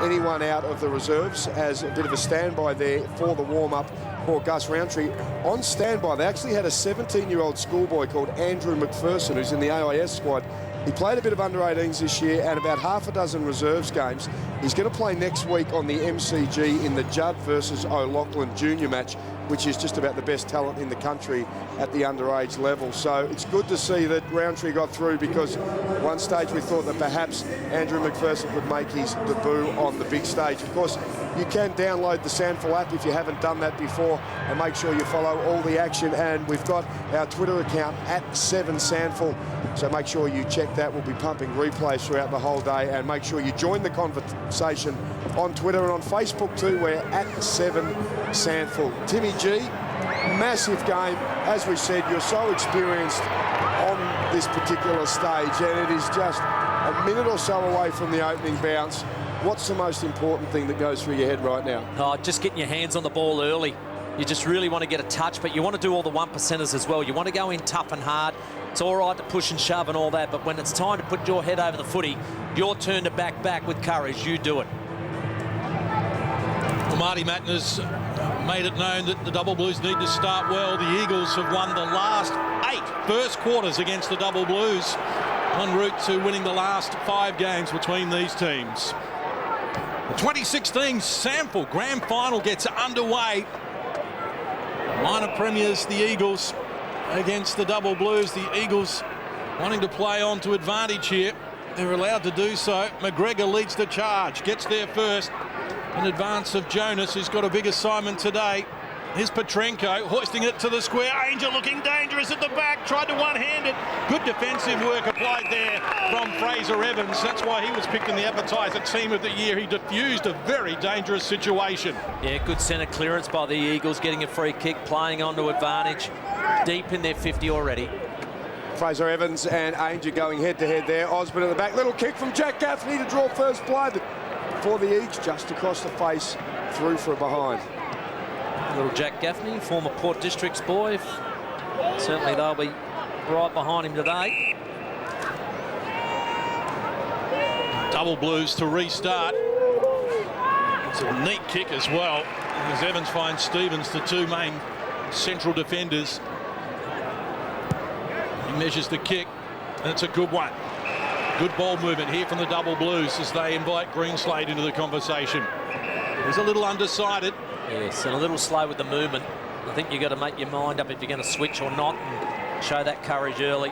anyone out of the reserves as a bit of a standby there for the warm-up for Gus Roundtree. On standby, they actually had a 17-year-old schoolboy called Andrew McPherson, who's in the AIS squad. He played a bit of under-18s this year and about half a dozen reserves games. He's going to play next week on the MCG in the Judd versus O'Loughlin junior match, which is just about the best talent in the country at the underage level. So it's good to see that Roundtree got through, because at one stage we thought that perhaps Andrew McPherson would make his debut on the big stage. Of course, you can download the SANFL app if you haven't done that before, and make sure you follow all the action. And we've got our Twitter account at 7SANFL, so make sure you check that. We'll be pumping replays throughout the whole day, and make sure you join the conversation on Twitter and on Facebook too. We're at 7SANFL. Timmy G, massive game. As we said, you're so experienced on this particular stage, and it is just a minute or so away from the opening bounce. What's the most important thing that goes through your head right now? Oh, just getting your hands on the ball early. You just really want to get a touch, but you want to do all the 1%ers as well. You want to go in tough and hard. It's all right to push and shove and all that, but when it's time to put your head over the footy, your turn to back with courage. You do it. Well, Brodie Martin has made it known that the Double Blues need to start well. The Eagles have won the last 8 first quarters against the Double Blues, en route to winning the last 5 games between these teams. The 2016 SANFL Grand Final gets underway. Minor premiers, the Eagles against the Double Blues. The Eagles wanting to play on to advantage here. They're allowed to do so. McGregor leads the charge, gets there first in advance of Jonas, who's got a big assignment today. Here's Petrenko hoisting it to the square. Angel looking dangerous at the back, tried to one-hand it. Good defensive work applied there from Fraser Evans. That's why he was picked in the Advertiser Team of the Year. He diffused a very dangerous situation. Yeah, good centre clearance by the Eagles, getting a free kick, playing on to advantage. Deep in their 50 already. Fraser Evans and Angel going head-to-head there. Osborne at the back. Little kick from Jack Gaffney to draw first blood for the Eagles, just across the face, through for a behind. Little Jack Gaffney, former Port Districts boy. Certainly they'll be right behind him today. Double Blues to restart. It's a neat kick as well, as Evans finds Stevens, the 2 main central defenders. He measures the kick, and it's a good one. Good ball movement here from the Double Blues as they invite Greenslade into the conversation. He's a little undecided. Yes, and a little slow with the movement. I think you've got to make your mind up if you're going to switch or not, and show that courage early.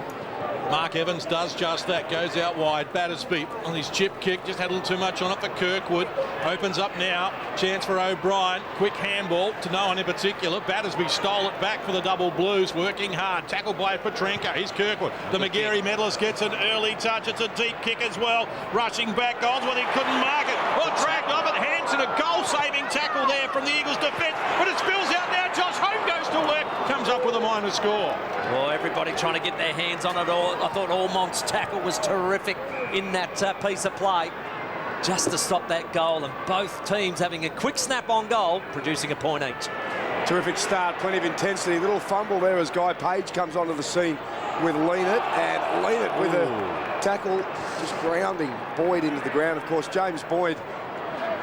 Mark Evans does just that, goes out wide. Battersby on his chip kick, just had a little too much on it for Kirkwood. Opens up now, chance for O'Brien. Quick handball to no one in particular. Battersby stole it back for the Double Blues, working hard. Tackled by Petrenko. Here's Kirkwood. The McGarry medalist gets an early touch. It's a deep kick as well. Rushing back, Goldsworthy couldn't mark it. Oh, dragged off it. Hanson, a goal-saving tackle there from the Eagles' defence, but it spills out now. Josh Home goes to work, comes up with a minor score. Well, everybody trying to get their hands on it all. I thought Ormond's tackle was terrific in that piece of play, just to stop that goal, and both teams having a quick snap on goal, producing a point each. Terrific start, plenty of intensity. Little fumble there as Guy Page comes onto the scene with Leanett, and Leanett with a tackle, just grounding Boyd into the ground. Of course, James Boyd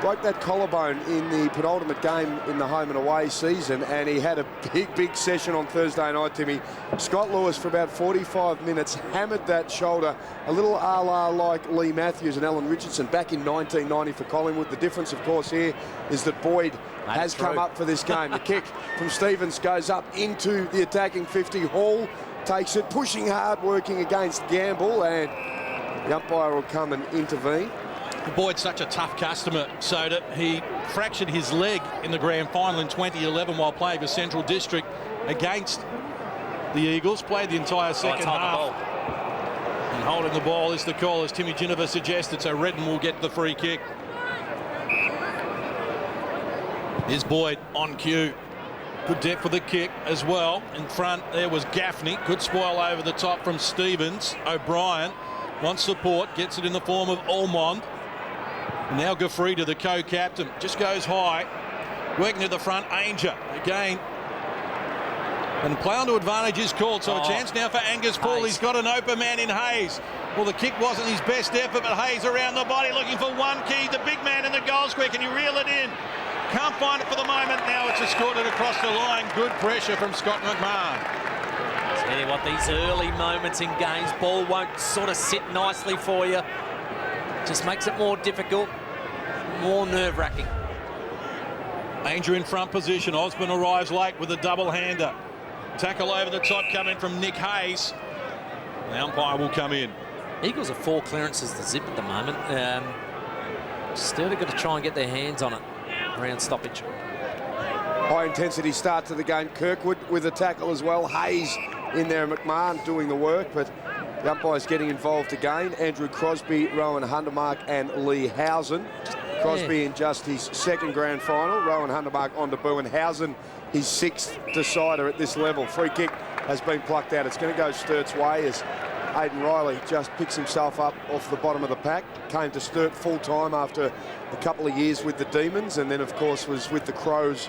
broke that collarbone in the penultimate game in the home and away season, and he had a big session on Thursday night, Timmy. Scott Lewis for about 45 minutes hammered that shoulder, a little a la like Lee Matthews and Alan Richardson back in 1990 for Collingwood. The difference, of course, here is that Boyd has come up for this game. The kick from Stevens goes up into the attacking 50. Hall takes it, pushing hard, working against Gamble, and the umpire will come and intervene. Boyd's such a tough customer, so that he fractured his leg in the Grand Final in 2011 while playing for Central District against the Eagles. Played the entire second half. And holding the ball is the call, as Timmy Ginniver suggested, so Redden will get the free kick. Here's Boyd on cue. Good depth for the kick as well. In front there was Gaffney. Good spoil over the top from Stevens. O'Brien wants support, gets it in the form of Ormond. Now Gafrida, the co-captain, just goes high. Working to the front, Ainger again. And play on to advantage is called, so a chance now for Angus Paul. He's got an open man in Hayes. Well, the kick wasn't his best effort, but Hayes around the body looking for one key. The big man in the goal balls quick and you reel it in. Can't find it for the moment. Now it's escorted across the line. Good pressure from Scott McMahon. Tell you what, these early moments in games, ball won't sort of sit nicely for you. Just makes it more difficult, more nerve-wracking. Danger in front position. Osborne arrives late with a double-hander. Tackle over the top coming from Nick Hayes. The umpire will come in. Eagles are 4 clearances to zip at the moment. Sturt have got to try and get their hands on it around stoppage. High intensity start to the game. Kirkwood with a tackle as well. Hayes in there, McMahon doing the work, but the umpire's getting involved again. Andrew Crosby, Rowan Hundermark and Lee Housen. Crosby in just his 2nd grand final. Rowan Hundermark on debut, and Housen his 6th decider at this level. Free kick has been plucked out. It's going to go Sturt's way as Aidan Riley just picks himself up off the bottom of the pack. Came to Sturt full-time after a couple of years with the Demons, and then, of course, was with the Crows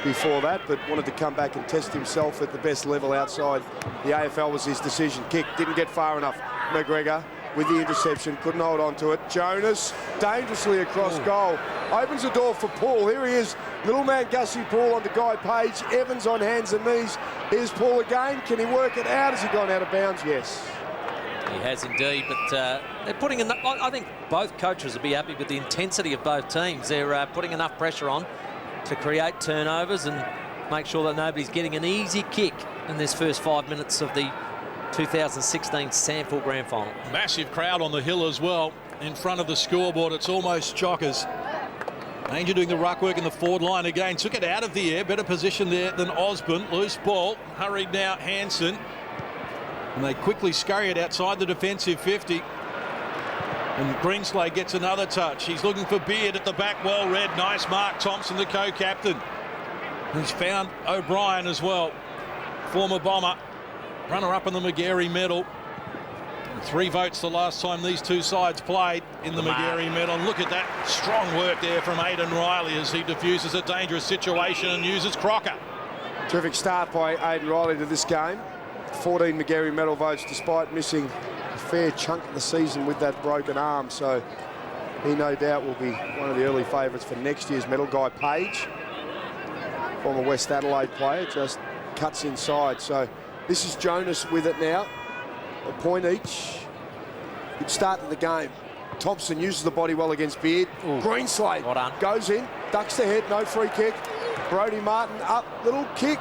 before that, but wanted to come back and test himself at the best level outside the AFL was his decision. Kick didn't get far enough. McGregor with the interception, couldn't hold on to it. Jonas dangerously across goal. Opens the door for Paul. Here he is, little man Gussie Paul onto Guy Page. Evans on hands and knees. Here's Paul again. Can he work it out? Has he gone out of bounds? Yes. He has indeed, but they're putting enough. I think both coaches will be happy with the intensity of both teams. They're putting enough pressure on to create turnovers and make sure that nobody's getting an easy kick in this first 5 minutes of the 2016 SANFL Grand Final. Massive crowd on the hill as well in front of the scoreboard. It's almost chockers. Danger doing the ruck work in the forward line again. Took it out of the air. Better position there than Osborne. Loose ball. Hurried now Hansen. And they quickly scurry it outside the defensive 50. And Greenslade gets another touch. He's looking for Beard at the back. Well read. Nice mark. Thompson, the co-captain. He's found O'Brien as well. Former Bomber. Runner-up in the McGarry medal. And 3 votes the last time these two sides played in the McGarry medal. And look at that strong work there from Aidan Riley as he diffuses a dangerous situation and uses Crocker. Terrific start by Aidan Riley to this game. 14 McGarry medal votes despite missing a fair chunk of the season with that broken arm. So he no doubt will be one of the early favourites for next year's medal. Guy Page, former West Adelaide player, just cuts inside. So this is Jonas with it now. A point each. Good start to the game. Thompson uses the body well against Beard. Greenslade goes in, ducks the head, no free kick. Brodie Martin up, little kick.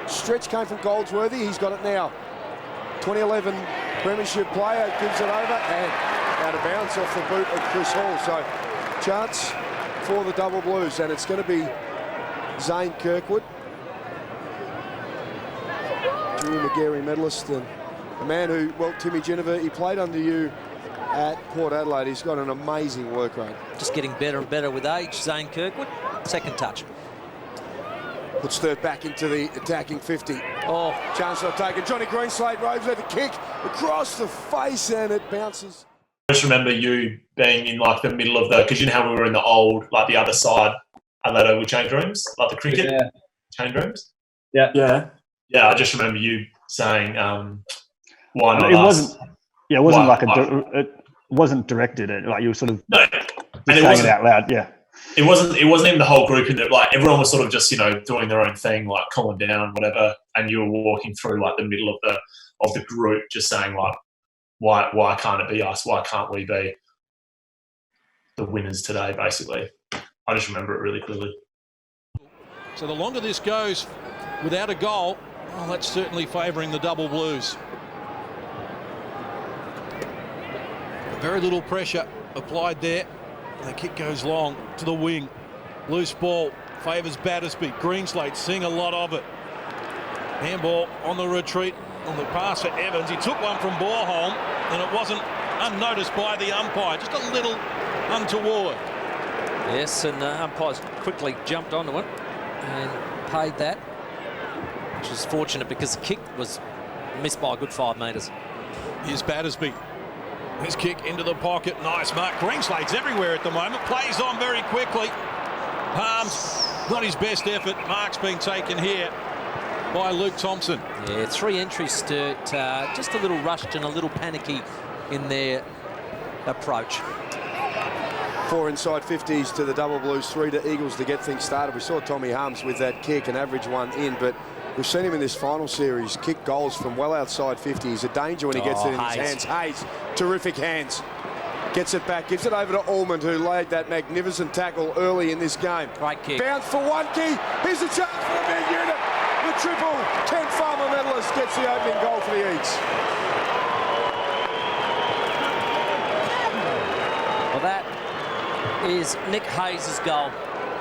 Stretch came from Goldsworthy. He's got it now. 2011 Premiership player gives it over and out of bounds off the boot of Chris Hall. So chance for the Double Blues, and it's going to be Zane Kirkwood, junior McGarry medalist, and a man who, well, Timmy Jennifer, he played under you at Port Adelaide. He's got an amazing work rate. Just getting better and better with age, Zane Kirkwood. 2nd touch. Put Sturt back into the attacking 50. Oh, chance not taken. Johnny Greenslade roves at the kick across the face, and it bounces. I just remember you being in like the middle of the, because you know how we were in the old, like the other side, Adelaide Oval change rooms, like the cricket change rooms. Yeah. I just remember you saying, "Why not?" It wasn't. Yeah, it wasn't like it wasn't directed at, like you were sort of saying it out loud. Yeah. It wasn't even the whole group in there. Like everyone was sort of just, doing their own thing, like calming down, whatever. And you were walking through like the middle of the group, just saying like, why can't it be us? Why can't we be the winners today? Basically, I just remember it really clearly. So the longer this goes without a goal, well, that's certainly favouring the Double Blues. Very little pressure applied there. The kick goes long to the wing. Loose ball favours Battersby. Greenslade seeing a lot of it. Handball on the retreat on the pass for Evans. He took one from Borholm and it wasn't unnoticed by the umpire. Just a little untoward. Yes, and umpires quickly jumped onto it and paid that, which is fortunate because the kick was missed by a good 5 metres. Here's Battersby. His kick into the pocket. Nice mark. Greenslade's everywhere at the moment. Plays on very quickly. Palms, not his best effort. Mark's been taken here by Luke Thompson. Yeah, 3 entries, Sturt. Just a little rushed and a little panicky in their approach. 4 inside 50s to the Double Blues, 3 to Eagles to get things started. We saw Tommy Harms with that kick, an average one in, but we've seen him in this final series kick goals from well outside 50. He's a danger when he gets it in his hands. Hayes, terrific hands. Gets it back, gives it over to Allman, who laid that magnificent tackle early in this game. Great kick. Bounce for one key. Here's a chance for a big unit. The triple. Kent Farmer medalist gets the opening goal for the Eagles. Well, that is Nick Hayes' goal.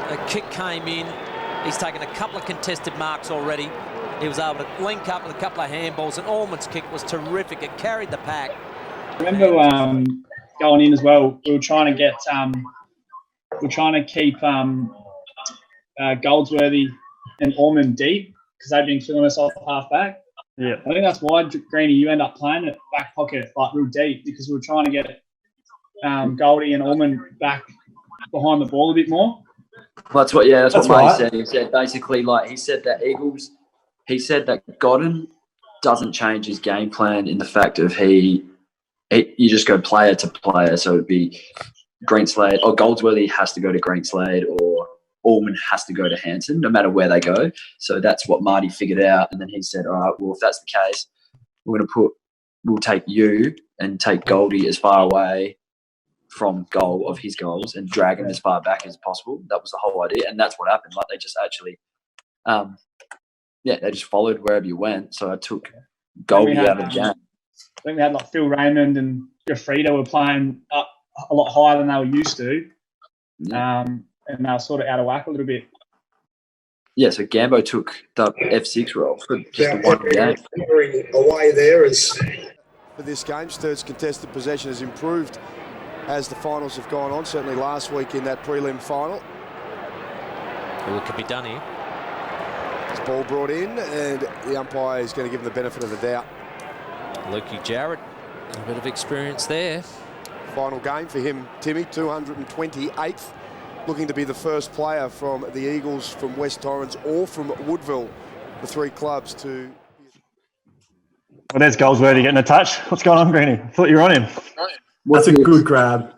A kick came in. He's taken a couple of contested marks already. He was able to link up with a couple of handballs, and Allman's kick was terrific. It carried the pack. Remember going in as well, we were trying to get, keep Goldsworthy and Allman deep because they've been killing us off half back. Yeah, I think that's why, Greeny, you end up playing it back pocket like real deep because we were trying to get Goldie and Allman back behind the ball a bit more. That's what Murray said. He said basically, he said that Godden doesn't change his game plan in the fact of you just go player to player. So it'd be Greenslade or Goldsworthy has to go to Greenslade or Allman has to go to Hanson, no matter where they go. So that's what Marty figured out. And then he said, all right, well, if that's the case, we'll take you and take Goldie as far away from goal of his goals and drag him as far back as possible. That was the whole idea. And that's what happened. They just actually, they just followed wherever you went. So I took Goldie out of the game. I think we had Phil Raymond and Jafrida were playing up a lot higher than they were used to. Yeah. And they were sort of out of whack a little bit. Yeah, so Gambo took the F6 role for just the one game. Away there is for this game. Sturt's contested possession has improved as the finals have gone on, certainly last week in that prelim final. What could be done here? This ball brought in, and the umpire is going to give him the benefit of the doubt. Lukey Jarrett, a bit of experience there. Final game for him, Timmy, 228th. Looking to be the first player from the Eagles, from West Torrens or from Woodville, the 3 clubs to... Well, there's Goldsworthy getting a touch. What's going on, Greeny? I thought you were on him. That's a good grab.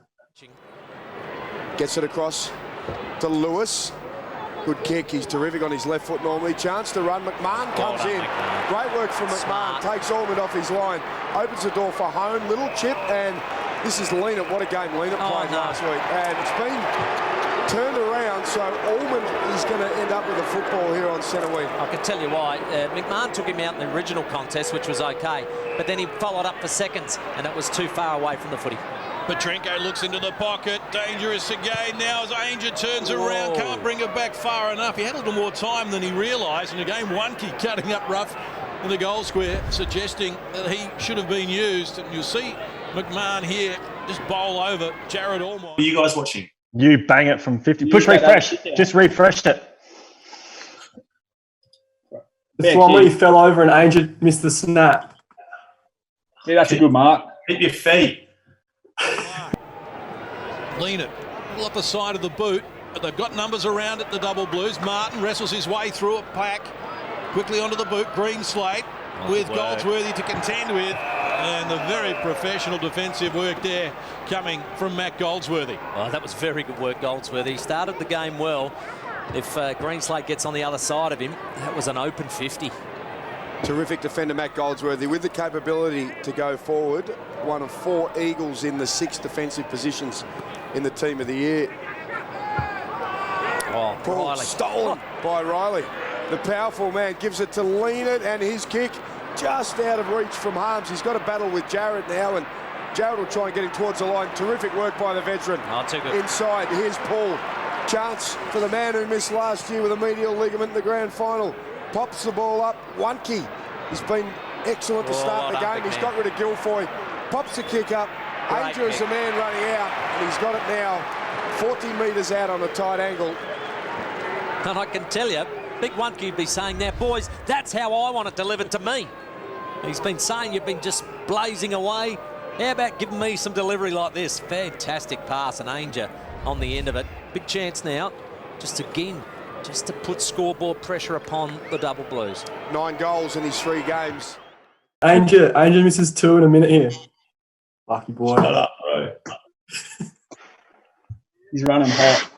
Gets it across to Lewis. Good kick. He's terrific on his left foot normally. Chance to run. McMahon comes in. Great work from McMahon. Takes Allman off his line. Opens the door for home. Little chip. And this is Leonard. What a game Leonard played last week. And it's been turned around. So Allman is going to end up with a football here on centre wing. I can tell you why. McMahon took him out in the original contest, which was okay. But then he followed up for seconds, and it was too far away from the footy. Petrenko looks into the pocket. Dangerous again now as Ainger turns around. Can't bring it back far enough. He had a little more time than he realised. And again, One-key cutting up rough in the goal square, suggesting that he should have been used. And you'll see McMahon here just bowl over Jared Allman. Are you guys watching? You bang it from 50. Push refresh. Just refreshed it. The one where he fell over and Ainger missed the snap. Yeah, that's a good mark. Hit your feet. Leonard, up the side of the boot, but they've got numbers around at the Double Blues. Martin wrestles his way through a pack, quickly onto the boot. Greenslade with Goldsworthy to contend with, and the very professional defensive work there coming from Matt Goldsworthy. Oh, that was very good work, Goldsworthy. He started the game well. If Greenslade gets on the other side of him, that was an open 50. Terrific defender, Matt Goldsworthy, with the capability to go forward. One of 4 Eagles in the 6 defensive positions in the team of the year. Oh, Riley. Stolen by Riley. The powerful man gives it to Leonard, and his kick just out of reach from Harms. He's got a battle with Jarrett now, and Jarrett will try and get him towards the line. Terrific work by the veteran. Oh, too good. Inside, here's Paul. Chance for the man who missed last year with a medial ligament in the grand final. Pops the ball up. One-key. He's been excellent to start the game. He's got rid of Guilfoy. Pops the kick up. Ainger is the man running out, and he's got it now 40 metres out on a tight angle. And I can tell you, Big One-key would be saying now, boys, that's how I want it delivered to me. He's been saying you've been just blazing away. How about giving me some delivery like this? Fantastic pass, and Ainger on the end of it. Big chance now, just to put scoreboard pressure upon the Double Blues. 9 goals in his 3 games. Ainger misses 2 in a minute here. Lucky boy. Shut up, bro. He's running hot.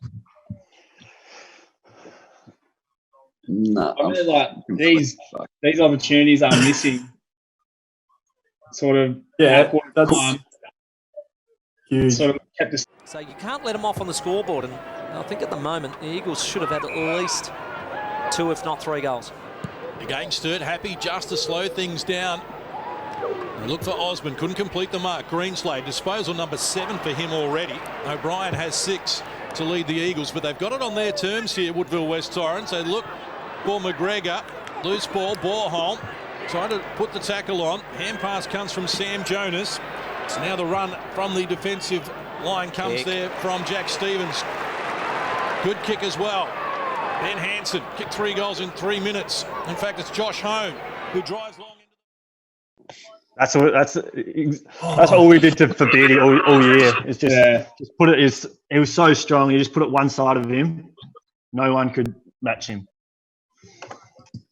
No, I really like these opportunities are missing. Sort of Yeah, that's huge. sort of kept us. So you can't let them off on the scoreboard, and I think at the moment the Eagles should have had at least 2, if not 3 goals. Again, Sturt happy just to slow things down. They look for Osmond, couldn't complete the mark. Greenslade, disposal number 7 for him already. O'Brien has 6 to lead the Eagles, but they've got it on their terms here, Woodville West Torrens. They look for McGregor. Loose ball, Borholm trying to put the tackle on. Hand pass comes from Sam Jonas. So now the run from the defensive line comes there from Jack Stevens. Good kick as well. Ben Hansen kicked 3 goals in 3 minutes. In fact, it's Josh Hone who drives long into That's all we did for Beardy all year. It's just put it. He was so strong. You just put it one side of him. No one could match him.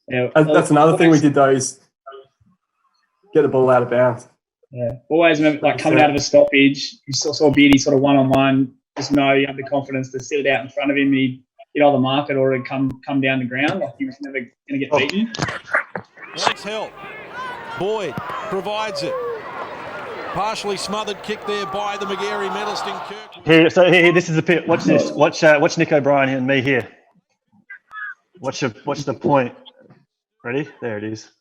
Yeah, that's another thing we did though is get the ball out of bounds. Yeah, always remember like coming out of a stoppage, you saw Beardy sort of 1-on-1. Just know you have the confidence to sit it out in front of him. He'd either mark it or it'd come down the ground. Like he was never going to get beaten. Wants help. Boyd provides it. Partially smothered kick there by the McGarry medalist in Kirk. Here, this is the pit. Watch this. Watch Nick O'Brien and me here. Watch the point. Ready? There it is.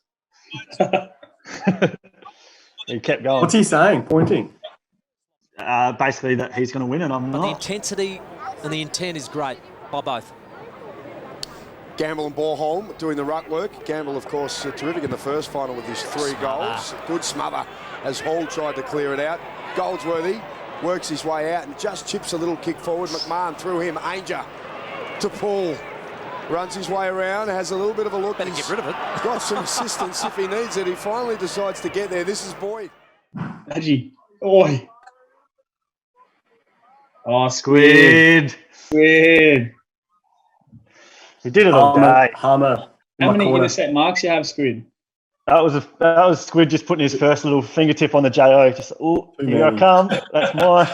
He kept going. What's he saying? Pointing. Basically that he's going to win, and I'm not. The intensity and the intent is great by both. Gamble and Borholm doing the ruck work. Gamble, of course, terrific in the first final with his 3 goals. Good smother as Hall tried to clear it out. Goldsworthy works his way out and just chips a little kick forward. McMahon through him. Ainger to Paul. Runs his way around, has a little bit of a look. Better get rid of it. Got some assistance if he needs it. He finally decides to get there. This is Boyd. Maggie. Oi. Oh, Squid. He did it all day. Hammer. How many intercept marks you have, Squid? That was Squid just putting his first little fingertip on the JO. Just, here I come. That's mine.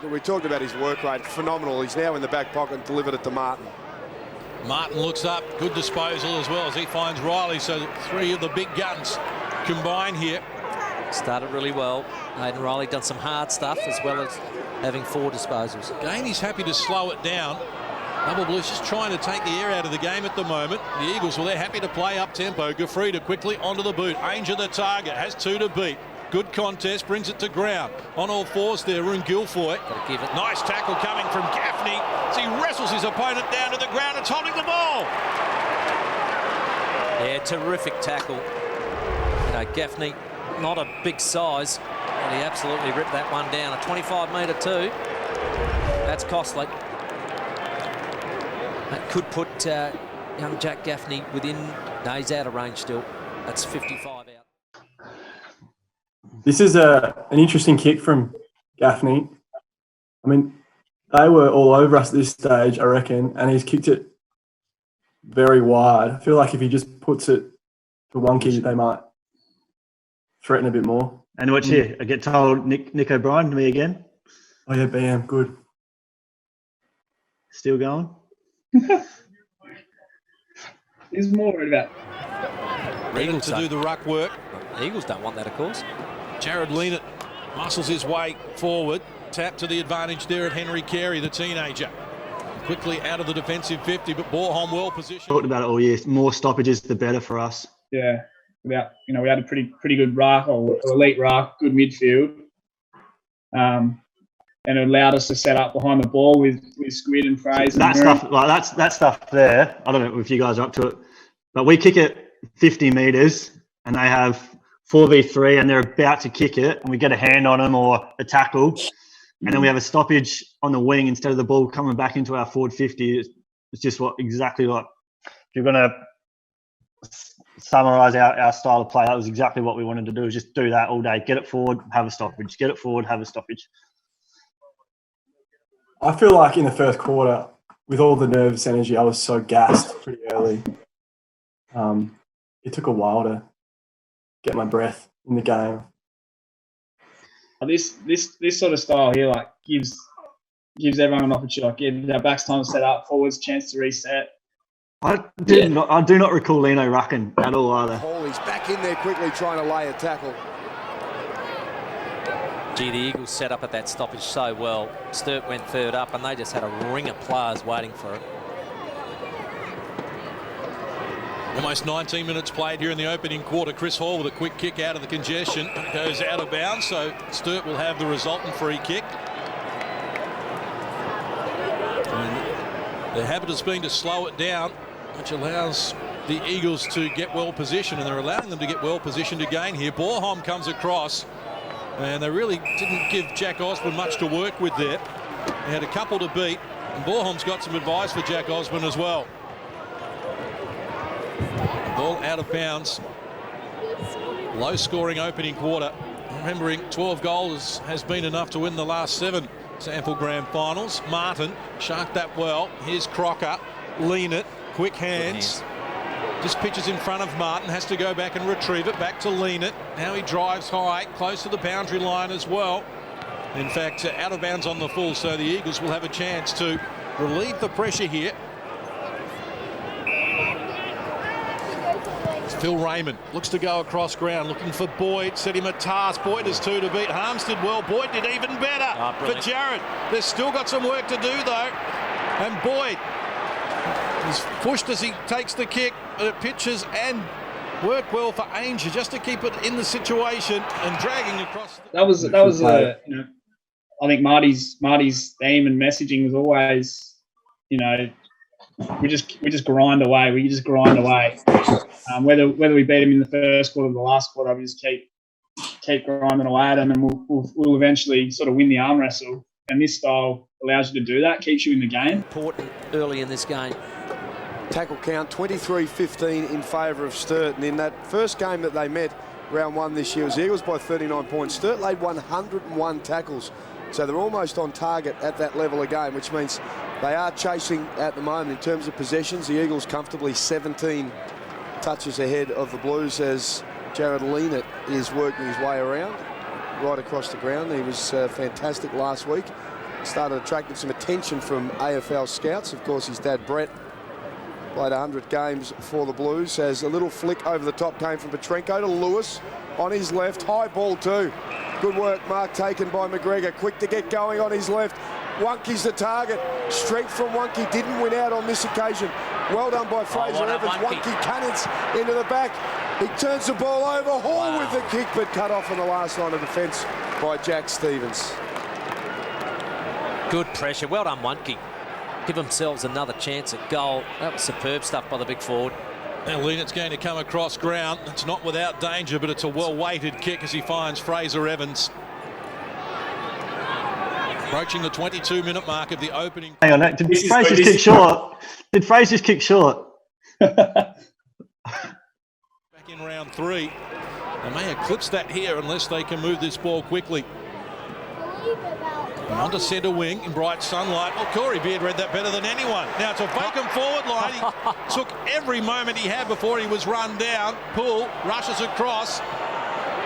We talked about his work rate. Phenomenal. He's now in the back pocket and delivered it to Martin. Martin looks up. Good disposal as well as he finds Riley. So 3 of the big guns combine here. Started really well. Aidan Riley done some hard stuff as well as having 4 disposals. Again, he's happy to slow it down. Double Blues just trying to take the air out of the game at the moment. The Eagles, well, they're happy to play up tempo. Gafrida quickly onto the boot. Ainger the target, has 2 to beat. Good contest, brings it to ground. On all 4s there, Rune Guilfoy. Nice tackle coming from Gaffney as he wrestles his opponent down to the ground. It's holding the ball. Yeah, terrific tackle. Gaffney, not a big size, but he absolutely ripped that one down. A 25-metre too. That's costly. That could put young Jack Gaffney within... No, he's out of range still. That's 55 out. This is an interesting kick from Gaffney. I mean, they were all over us at this stage, I reckon, and he's kicked it very wide. I feel like if he just puts it to Wonky, they might threaten a bit more. And watch here. I get told Nick O'Brien to me again. Oh, yeah, BM, good. Still going? He's more worried about Ready to do the ruck work. The Eagles don't want that, of course. Jared Leanett muscles his way forward. Tap to the advantage there of Henry Carey, the teenager. Quickly out of the defensive 50, but Borholm well positioned. Talked about it all year. More stoppages, the better for us. Yeah, we had a pretty good ruck or elite ruck, good midfield, and it allowed us to set up behind the ball with Squid and Fraser. That stuff there. I don't know if you guys are up to it, but we kick it 50 metres and they have 4v3 and they're about to kick it and we get a hand on them or a tackle, and then we have a stoppage on the wing instead of the ball coming back into our forward 50. It's just exactly like if you're going to summarise our style of play, that was exactly what we wanted to do, is just do that all day. Get it forward, have a stoppage. Get it forward, have a stoppage. I feel like in the first quarter, with all the nervous energy, I was so gassed pretty early. It took a while to get my breath in the game. This sort of style here gives gives everyone an opportunity. Get our backs time set up, forwards chance to reset. I do not recall Lino rucking at all either. Hawley's back in there quickly trying to lay a tackle. Gee, the Eagles set up at that stoppage so well. Sturt went third up and they just had a ring of players waiting for it. Almost 19 minutes played here in the opening quarter. Chris Hall with a quick kick out of the congestion. It goes out of bounds, so Sturt will have the resultant free kick. And their habit has been to slow it down, which allows the Eagles to get well positioned, and they're allowing them to get well positioned again here. Borholm comes across, and they really didn't give Jack Osborne much to work with there. They had a couple to beat, and Borholm's got some advice for Jack Osborne as well. Ball out of bounds. Low scoring opening quarter. Remembering 12 goals has been enough to win the last 7 SANFL Grand Finals. Martin sharked that well. Here's Crocker. Lean it. Quick hands. Just pitches in front of Martin. Has to go back and retrieve it. Back to Lean it. Now he drives high. Close to the boundary line as well. In fact, out of bounds on the full. So the Eagles will have a chance to relieve the pressure here. Phil Raymond looks to go across ground, looking for Boyd, set him a task. Boyd has 2 to beat. Harms did well. Boyd did even better for Jared. They've still got some work to do though. And Boyd is pushed as he takes the kick. It pitches and worked well for Ainger just to keep it in the situation and dragging across. That was I think Marty's theme and messaging was always, we just grind away. We just grind away. Whether we beat them in the first quarter or the last quarter, we just keep grinding away at them, and we'll eventually sort of win the arm wrestle. And this style allows you to do that, keeps you in the game. Important early in this game. Tackle count 23-15 in favour of Sturt, and in that first game that they met, round 1 this year, was the Eagles by 39 points. Sturt laid 101 tackles, so they're almost on target at that level of game, which means they are chasing at the moment in terms of possessions. The Eagles comfortably 17 touches ahead of the Blues as Jared Leanett is working his way around right across the ground. He was fantastic last week. Started attracting some attention from AFL scouts. Of course, his dad, Brett, played 100 games for the Blues. As a little flick over the top came from Petrenko to Lewis on his left. High ball too. Good work, Mark, taken by McGregor. Quick to get going on his left. Wonky's the target. Strength from Wonky. Didn't win out on this occasion. Well done by Fraser Evans. Wonky cannons into the back. He turns the ball over. Hall with the kick, but cut off on the last line of defence by Jack Stevens. Good pressure. Well done, Wonky. Give themselves another chance at goal. That was superb stuff by the big forward. Now Leanett's going to come across ground. It's not without danger, but it's a well-weighted kick as he finds Fraser Evans. Approaching the 22-minute mark of the opening. Hang on, did Fraser kick short? Did Fraser kick short? Back in round 3. They may eclipse that here unless they can move this ball quickly. And onto centre wing in bright sunlight. Oh, Corey Beard read that better than anyone. Now it's a vacant forward line. He took every moment he had before he was run down. Poole rushes across.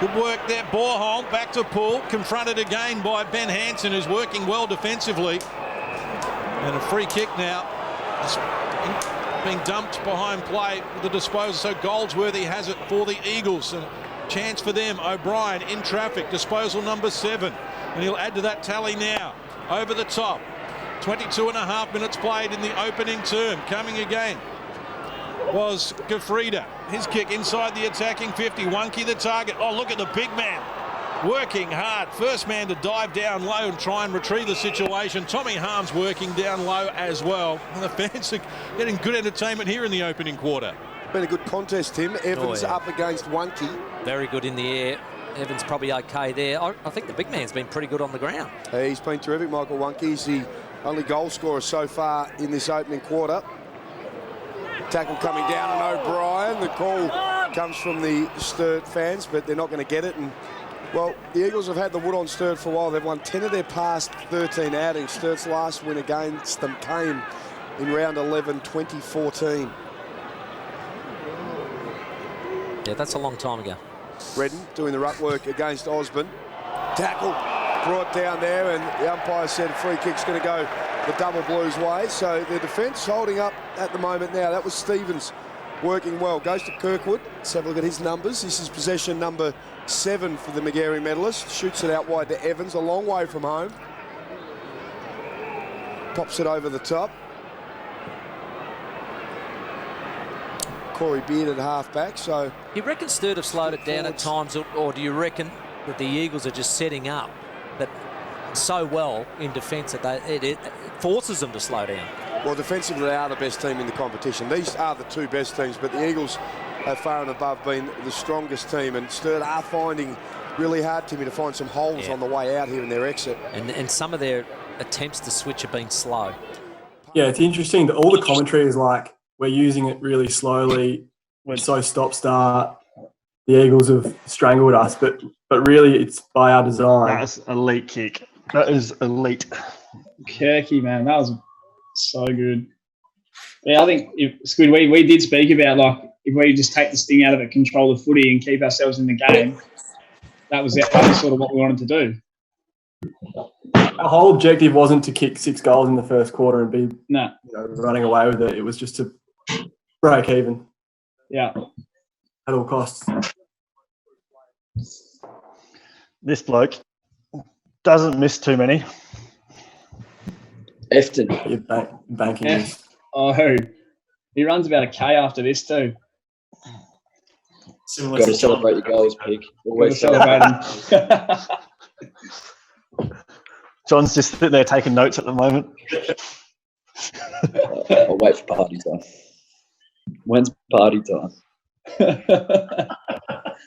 Good work there. Borholm back to Poole. Confronted again by Ben Hansen, who's working well defensively. And a free kick now. It's being dumped behind play with the disposal. So Goldsworthy has it for the Eagles. And chance for them. O'Brien in traffic. Disposal number 7. And he'll add to that tally now. Over the top. 22.5 minutes played in the opening term. Coming again was Gafrida. His kick inside the attacking 50. Wonky the target. Oh, look at the big man. Working hard. First man to dive down low and try and retrieve the situation. Tommy Harms working down low as well. And the fans are getting good entertainment here in the opening quarter. Been a good contest, Tim. Evans up against Wonky. Very good in the air. Evans probably okay there. I think the big man's been pretty good on the ground. He's been terrific, Michael Wonky. He's the only goal scorer so far in this opening quarter. Tackle coming down on O'Brien. The call comes from the Sturt fans, but they're not going to get it. And, well, the Eagles have had the wood on Sturt for a while. They've won 10 of their past 13 outings. Sturt's last win against them came in round 11, 2014. Yeah, that's a long time ago. Redden doing the ruck work against Osborne. Tackle brought down there, and the umpire said free kick's going to go the Double Blues way. So the defence holding up at the moment now. That was Stevens working well. Goes to Kirkwood. Let's have a look at his numbers. This is possession number 7 for the Magarey medalist. Shoots it out wide to Evans, a long way from home. Pops it over the top. Corey Beard at half-back, so... You reckon Sturt have slowed it down at times, or do you reckon that the Eagles are just setting up that so well in defence that it forces them to slow down? Well, defensively, they are the best team in the competition. These are the 2 best teams, but the Eagles have far and above been the strongest team, and Sturt are finding really hard, Timmy, to find some holes on the way out here in their exit. And some of their attempts to switch have been slow. Yeah, it's interesting that all the commentary is like, we're using it really slowly. We're so stop-start. The Eagles have strangled us, but really it's by our design. That's elite kick. That is elite. Kirky, man, that was so good. Yeah, I think Squid, we did speak about, like, if we just take the sting out of it, control the footy and keep ourselves in the game, that was sort of what we wanted to do. Our whole objective wasn't to kick 6 goals in the first quarter and be running away with it. It was just to break even. Yeah. At all costs. This bloke doesn't miss too many. Efton. You're banking this. Oh, he runs about a K after this too. Got to celebrate your goals, Pig. Always celebrate them. John's just sitting there taking notes at the moment. I'll wait for party time. When's party time?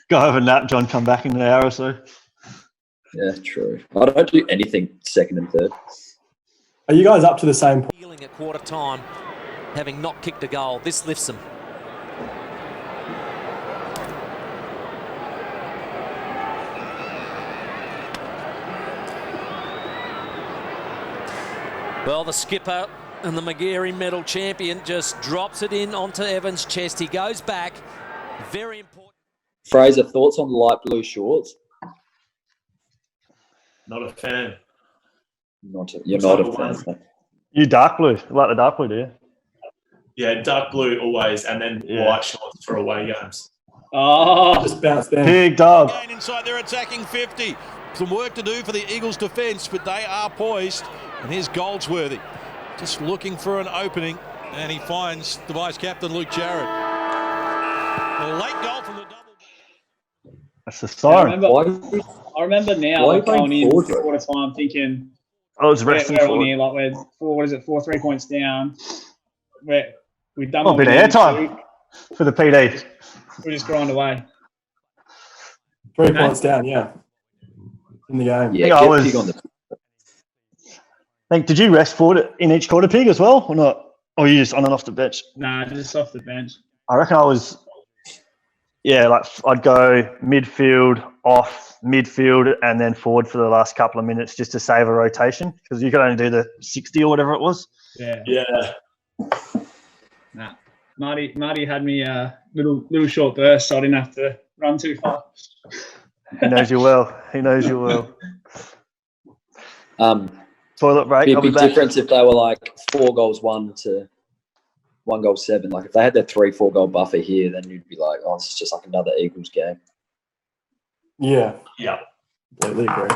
Go have a nap, John. Come back in an hour or so. Yeah, true. I don't do anything second and third. Are you guys up to the same point? Feeling at quarter time, having not kicked a goal, this lifts them. Well, the skipper and the Magarey medal champion just drops it in onto Evans' chest. He goes back. Very important. Fraser, thoughts on light blue shorts? Not a fan. You're not a fan. You dark blue. You like the dark blue, do you? Yeah, dark blue always, and then white shorts for away games. Oh, just bounce down. Big dog. Inside, they're attacking 50. Some work to do for the Eagles' defence, but they are poised. And here's Goldsworthy, just looking for an opening, and he finds the vice-captain, Luke Jarrett. A late goal from the double. That's the siren. I remember now, like, going in quarter time thinking, I was resting we're on here, like, we're 4-3 points down. We've done a bit of airtime for the PD. We just grind away. 3 points down, yeah. In the game. Yeah, did you rest forward in each quarter, Pig, as well, or not? Or were you just on and off the bench? Nah, just off the bench. I reckon I was, I'd go midfield, off, midfield, and then forward for the last couple of minutes just to save a rotation, because you could only do the 60 or whatever it was. Yeah. Yeah. Nah. Marty had me a little short burst, so I didn't have to run too far. He knows you well. He knows you well. Toilet break. It'd be different if they were like 4 goals 1 to 1 goal 7. Like if they had their 3-4 goal buffer here, then you'd be like, oh, this is just like another Eagles game. Yeah. Yeah. Totally agree.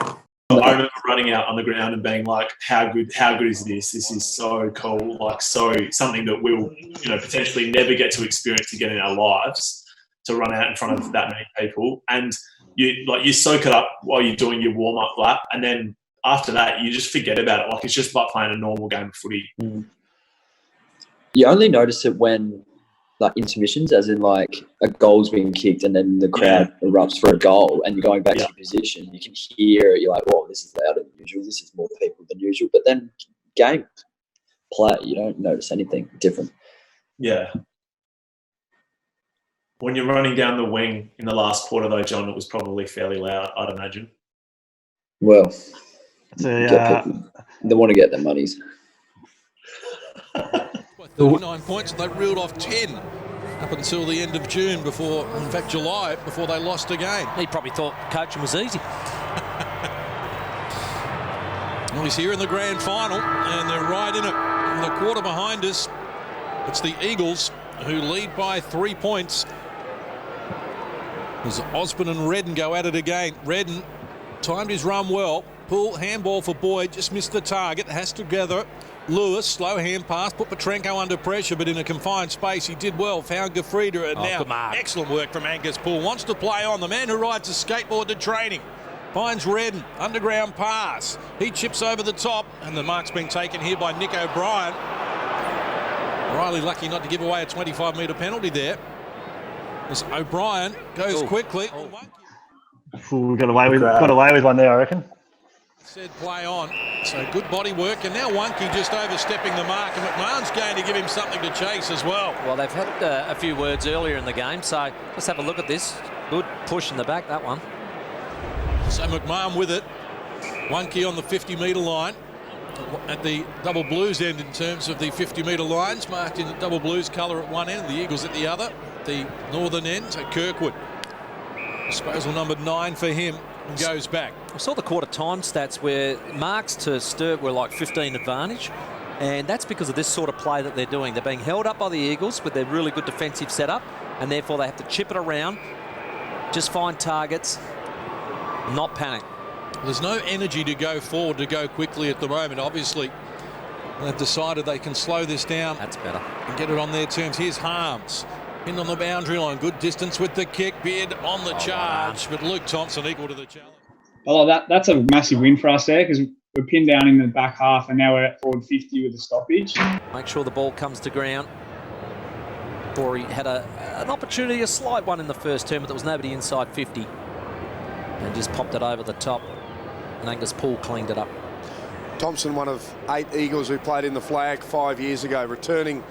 I remember running out on the ground and being like, how good is this? This is so cool. Like, so something that we'll, potentially never get to experience again in our lives, to run out in front of that many people. And you soak it up while you're doing your warm-up lap, and then after that, you just forget about it. Like, it's just like playing a normal game of footy. Mm. You only notice it when, like, intermissions, as in, like, a goal's being kicked and then the crowd erupts for a goal and you're going back to your position. You can hear it. You're like, whoa, this is louder than usual. This is more people than usual. But then game play, you don't notice anything different. Yeah. When you're running down the wing in the last quarter, though, John, it was probably fairly loud, I'd imagine. Well, they want to get their monies. 39 points, they reeled off 10 up until the end of June in fact July, before they lost again. He probably thought coaching was easy. Well, he's here in the grand final, and they're right in it. In the quarter behind us, it's the Eagles who lead by 3 points. As Osborne and Redden go at it again. Redden timed his run well. Pull, handball for Boyd, just missed the target. Has to gather. Lewis, slow hand pass, put Petrenko under pressure, but in a confined space, he did well. Found Gefrida, and now excellent work from Angus Poole. Wants to play on. The man who rides a skateboard to training. Finds Redden, underground pass. He chips over the top, and the mark's been taken here by Nick O'Brien. Riley lucky not to give away a 25-metre penalty there. As O'Brien goes quickly. We got away with one there, I reckon. Said play on. So good body work, and now Wonky just overstepping the mark, and McMahon's going to give him something to chase as well. Well, they've had a few words earlier in the game, so let's have a look at this. Good push in the back, that one. So McMahon with it. Wonky on the 50-metre line. At the double blues end in terms of the 50-metre lines, marked in the double blues colour at one end, the Eagles at the other. The northern end, so Kirkwood. Disposal number 9 for him, and goes back. I saw the quarter time stats where marks to Sturt were like 15 advantage, and that's because of this sort of play that they're doing. They're being held up by the Eagles with their really good defensive setup, and therefore they have to chip it around, just find targets, not panic. There's no energy to go forward, to go quickly at the moment. Obviously, they've decided they can slow this down. That's better. And get it on their terms. Here's Harms. In on the boundary line. Good distance with the kick. Beard on the charge. But Luke Thompson equal to the challenge. Oh, that's a massive win for us there, because we're pinned down in the back half, and now we're at forward 50 with the stoppage. Make sure the ball comes to ground. Borey had an opportunity, a slight one in the first term, but there was nobody inside 50. And just popped it over the top. And Angus Poole cleaned it up. Thompson, one of 8 Eagles who played in the flag 5 years ago, returning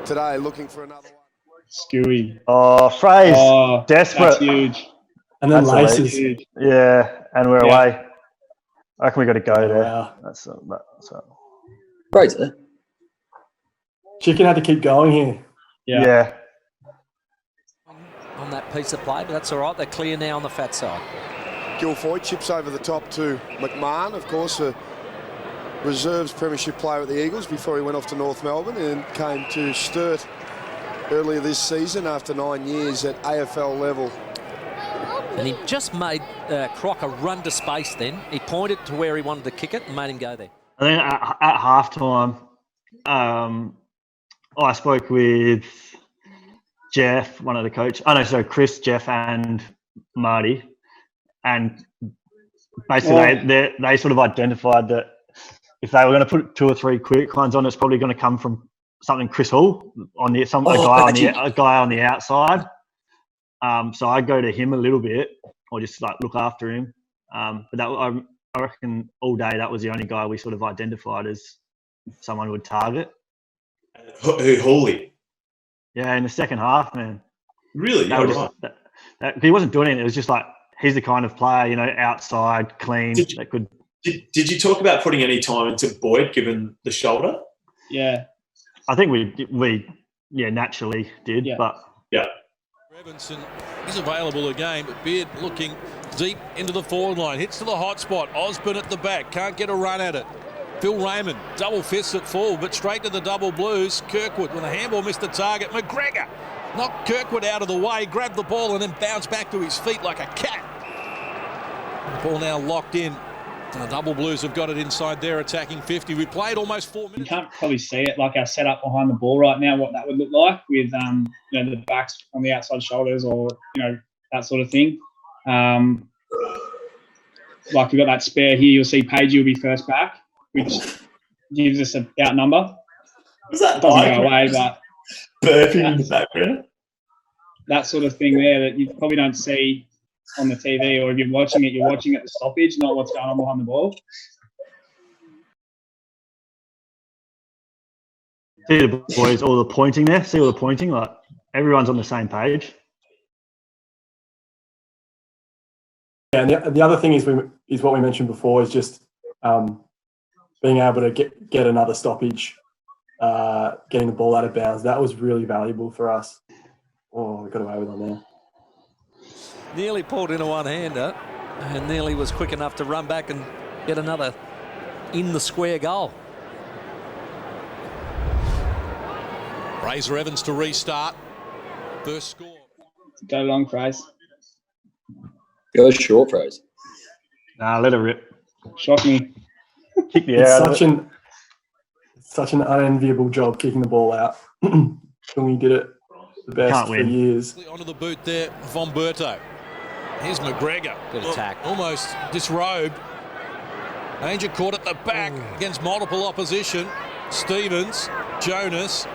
today, looking for another one. Skewy. Oh, Fraser, desperate. That's huge. And then That's Laces. Yeah, and we're away. I reckon we got to go there. Wow. That's Fraser. Chicken had to keep going here. Yeah. On that piece of play, but that's all right. They're clear now on the fat side. Guilfoyle chips over the top to McMahon, of course, a reserves premiership player at the Eagles before he went off to North Melbourne and came to Sturt earlier this season after 9 years at AFL level. And he just made Crocker run to space then. He pointed to where he wanted to kick it and made him go there. And then at halftime, I spoke with Jeff, one of the coaches. Oh, no, so Chris, Jeff, and Marty. And basically, they sort of identified that if they were going to put 2 or 3 quick ones on, it's probably going to come from something Chris Hall on a guy on the outside. So I go to him a little bit, or just like look after him. But that I reckon all day that was the only guy we sort of identified as someone would target. Who, Hawley? Yeah, in the second half, man. Really? He wasn't doing it. It was just like he's the kind of player, outside, clean. Did you talk about putting any time into Boyd given the shoulder? Yeah. I think we naturally did. Yeah. But Revinson is available again, but Beard looking deep into the forward line. Hits to the hot spot. Osborne at the back. Can't get a run at it. Phil Raymond, double fists at full, but straight to the double blues. Kirkwood, when the handball missed the target. McGregor knocked Kirkwood out of the way, grabbed the ball, and then bounced back to his feet like a cat. The ball now locked in. And the double blues have got it inside their attacking 50. We played almost 4 minutes. You can't probably see it, like our setup behind the ball right now, what that would look like with the backs on the outside shoulders or that sort of thing. Like we've got that spare here, you'll see Pagey will be first back, which gives us a out number. Was that doesn't go away, but burping in the background? That sort of thing there that you probably don't see on the TV, or if you're watching at the stoppage, not what's going on behind the ball. see the boys, all the pointing there. See all the pointing, like everyone's on the same page. Yeah, and the other thing is what we mentioned before is just being able to get another stoppage, getting the ball out of bounds. That was really valuable for us. Oh, we got away with one there. Nearly pulled in a one-hander, and nearly was quick enough to run back and get another in the square goal. Fraser Evans to restart. First score. Go long, Fraser. Go short, Fraser. Nah, let it rip. Shock me. Kick the It's air out of it. such an unenviable job kicking the ball out. Tungi did it the best Can't for win. years. Onto the boot there, Von Berto. Here's McGregor. Good attack. Almost disrobed. Danger caught at the back against multiple opposition. Stevens, Jonas.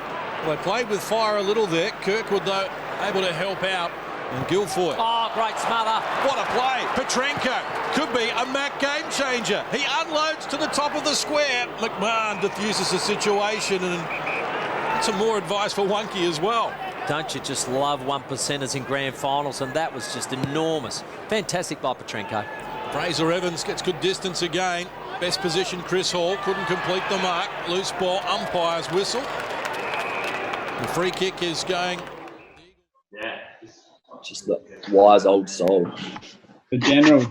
Well, they played with fire a little there. Kirkwood, though, able to help out. And Guilfoyle. Oh, great smother. What a play. Petrenko could be a Mac game changer. He unloads to the top of the square. McMahon diffuses the situation, and some more advice for Wonky as well. Don't you just love 1%ers in grand finals? And that was just enormous. Fantastic by Petrenko. Fraser Evans gets good distance again. Best position, Chris Hall. Couldn't complete the mark. Loose ball, umpire's whistle. The free kick is going. Just the wise old soul. The general.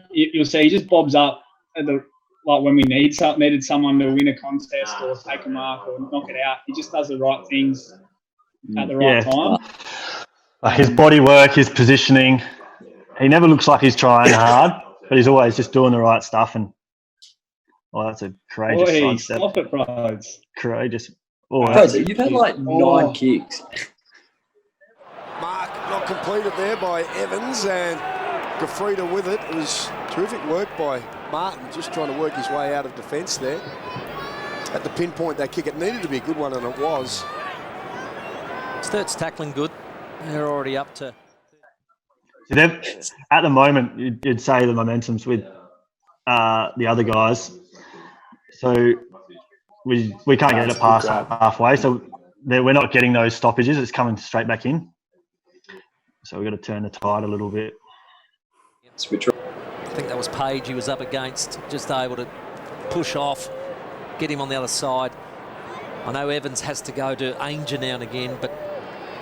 You'll see he just bobs up at the like when we needed someone to win a contest or take a mark or knock it out. He just does the right things at the right time. His body work, his positioning. He never looks like he's trying hard, but he's always just doing the right stuff. And that's a courageous sidestep. Stop it, bros. Courageous. Fraser, you've had like 9 kicks. Mark not completed there by Evans, and Gafrida with it. It was terrific work by Martin, just trying to work his way out of defence there. At the pinpoint that kick, it needed to be a good one, and it was. Sturt's tackling good. They're already up to... At the moment, you'd say the momentum's with the other guys. So we can't get it past halfway. So we're not getting those stoppages. It's coming straight back in. So we've got to turn the tide a little bit. I think that was Page he was up against, just able to push off, get him on the other side. I know Evans has to go to Aidan now and again, but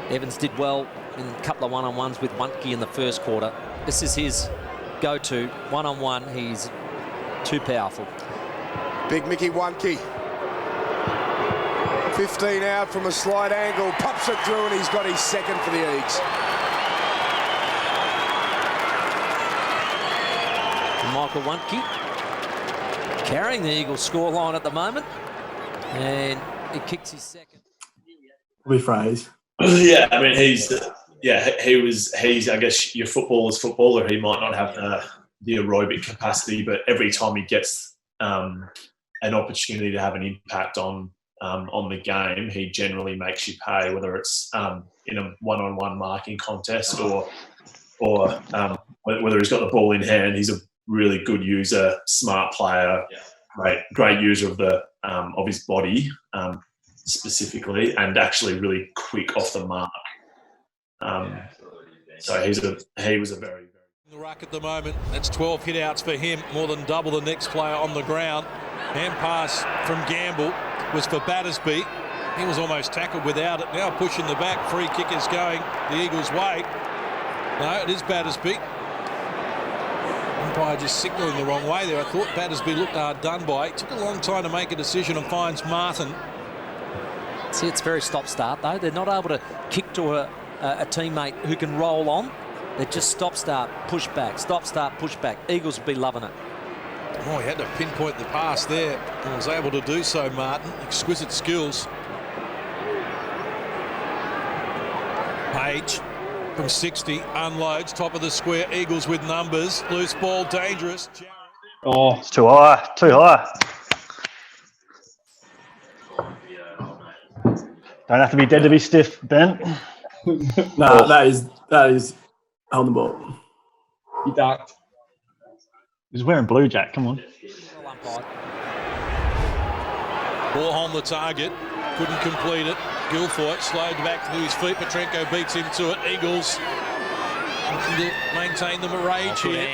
Evans did well in a couple of one-on-ones with Wonky in the first quarter. This is his go-to one-on-one. He's too powerful. Big Mickey Wonky. 15 out from a slight angle, pops it through, and he's got his second for the Eagles. Michael Wonky carrying the Eagles scoreline at the moment, and he kicks his second. Probably Fraser. Yeah, I mean, he's I guess your footballer's footballer. He might not have the aerobic capacity, but every time he gets an opportunity to have an impact on the game, he generally makes you pay, whether it's in a one-on-one marking contest or whether he's got the ball in hand. He's a really good user, smart player, great user of his body specifically, and actually really quick off the mark. So he was a very In the ruck at the moment, that's 12 hit-outs for him, more than double the next player on the ground. Hand pass from Gamble was for Battersby. He was almost tackled without it. Now pushing the back, free kick is going the Eagles' way. No, it is Battersby. Umpire just signalling the wrong way there. I thought Battersby looked hard done by. It took a long time to make a decision and finds Martin. See, it's very stop-start, though. They're not able to kick to a teammate who can roll on. They're just stop-start, push-back, stop-start, push-back. Eagles will be loving it. Oh, he had to pinpoint the pass there and was able to do so, Martin. Exquisite skills. Page from 60, unloads, top of the square. Eagles with numbers. Loose ball, dangerous. Oh, it's too high, too high. Don't have to be dead to be stiff, Ben. No, that is on the ball. He ducked. He's wearing blue, Jack. Come on. Ball on the target. Couldn't complete it. Guilfoyle slowed back to his feet. Petrenko beats him to it. Eagles looking to maintain the rage here.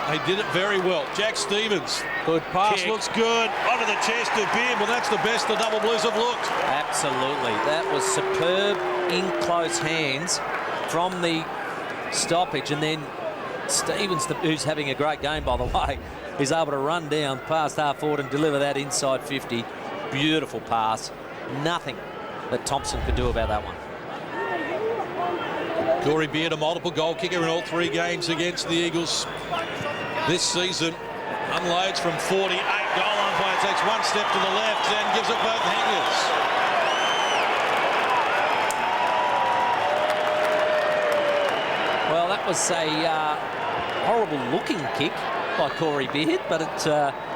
They did it very well. Jack Stevens. Good pass. Kick. Looks good. Onto the chest of Beard. Well, that's the best the Double Blues have looked. Absolutely. That was superb in close hands from the stoppage. And then Stevens, who's having a great game, by the way, He's able to run down past half forward and deliver that inside 50. Beautiful pass. Nothing that Thompson could do about that one. Corey Beard, a multiple goal kicker in all 3 games against the Eagles this season. Unloads from 48. Goal umpire takes one step to the left and gives it both hangers. Well, that was a horrible looking kick by Corey Beard, but it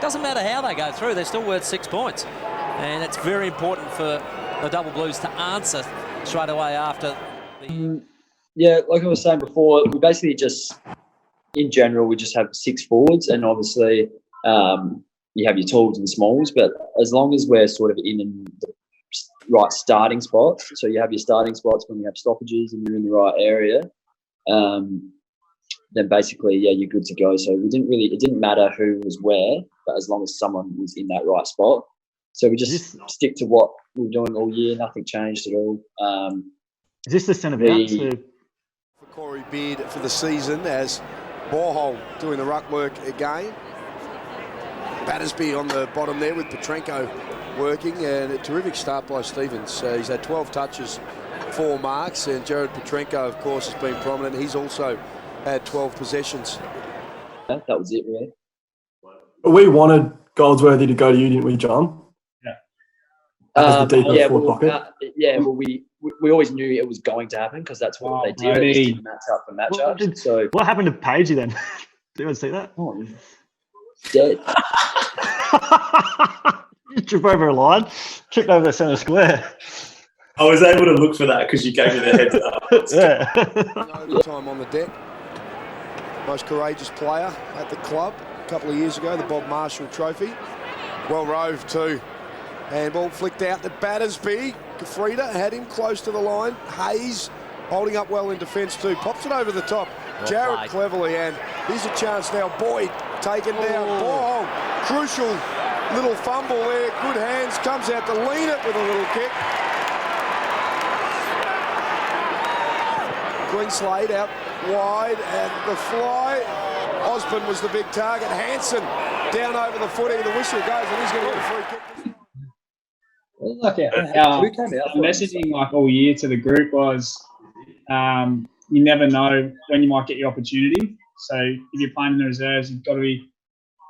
doesn't matter how they go through. They're still worth 6 points. And it's very important for the Double Blues to answer straight away after the... Yeah, like I was saying before, we basically just, in general, we just have 6 forwards, and obviously you have your talls and smalls, but as long as we're sort of in the right starting spots, so you have your starting spots when you have stoppages and you're in the right area, then basically, yeah, you're good to go. So it didn't matter who was where, but as long as someone was in that right spot. So we just stick to what we were doing all year. Nothing changed at all. Is this the centre bounce? For Corey Beard for the season, as Borholm doing the ruck work again. Battersby on the bottom there with Petrenko working, and a terrific start by Stevens. He's had 12 touches, 4 marks, and Jared Petrenko, of course, has been prominent. He's also had 12 possessions. That was it, really. We wanted Goldsworthy to go to you, didn't we, John? Yeah. The deeper forward pocket. Well, we always knew it was going to happen because that's what they did. They just did match up for match up. So what happened to Pagey then? Do you want to see that? Oh, dead. You trip over a line, tripped over the centre square. I was able to look for that because you gave me the heads up. Yeah. Overtime on the deck. Most courageous player at the club a couple of years ago, the Bob Marshall Trophy. Well roved too. Handball flicked out to Battersby. Kafrida had him close to the line. Hayes holding up well in defence too. Pops it over the top. Jarrett cleverly, and here's a chance now. Boyd taken down. Borholm, crucial little fumble there. Good hands, comes out to lean it with a little kick. Greenslade out wide, and the fly. Osborne was the big target. Hansen down over the footing. The whistle goes, and he's going to get a free kick. Like our messaging like all year to the group was you never know when you might get your opportunity. So if you're playing in the reserves, you've got to be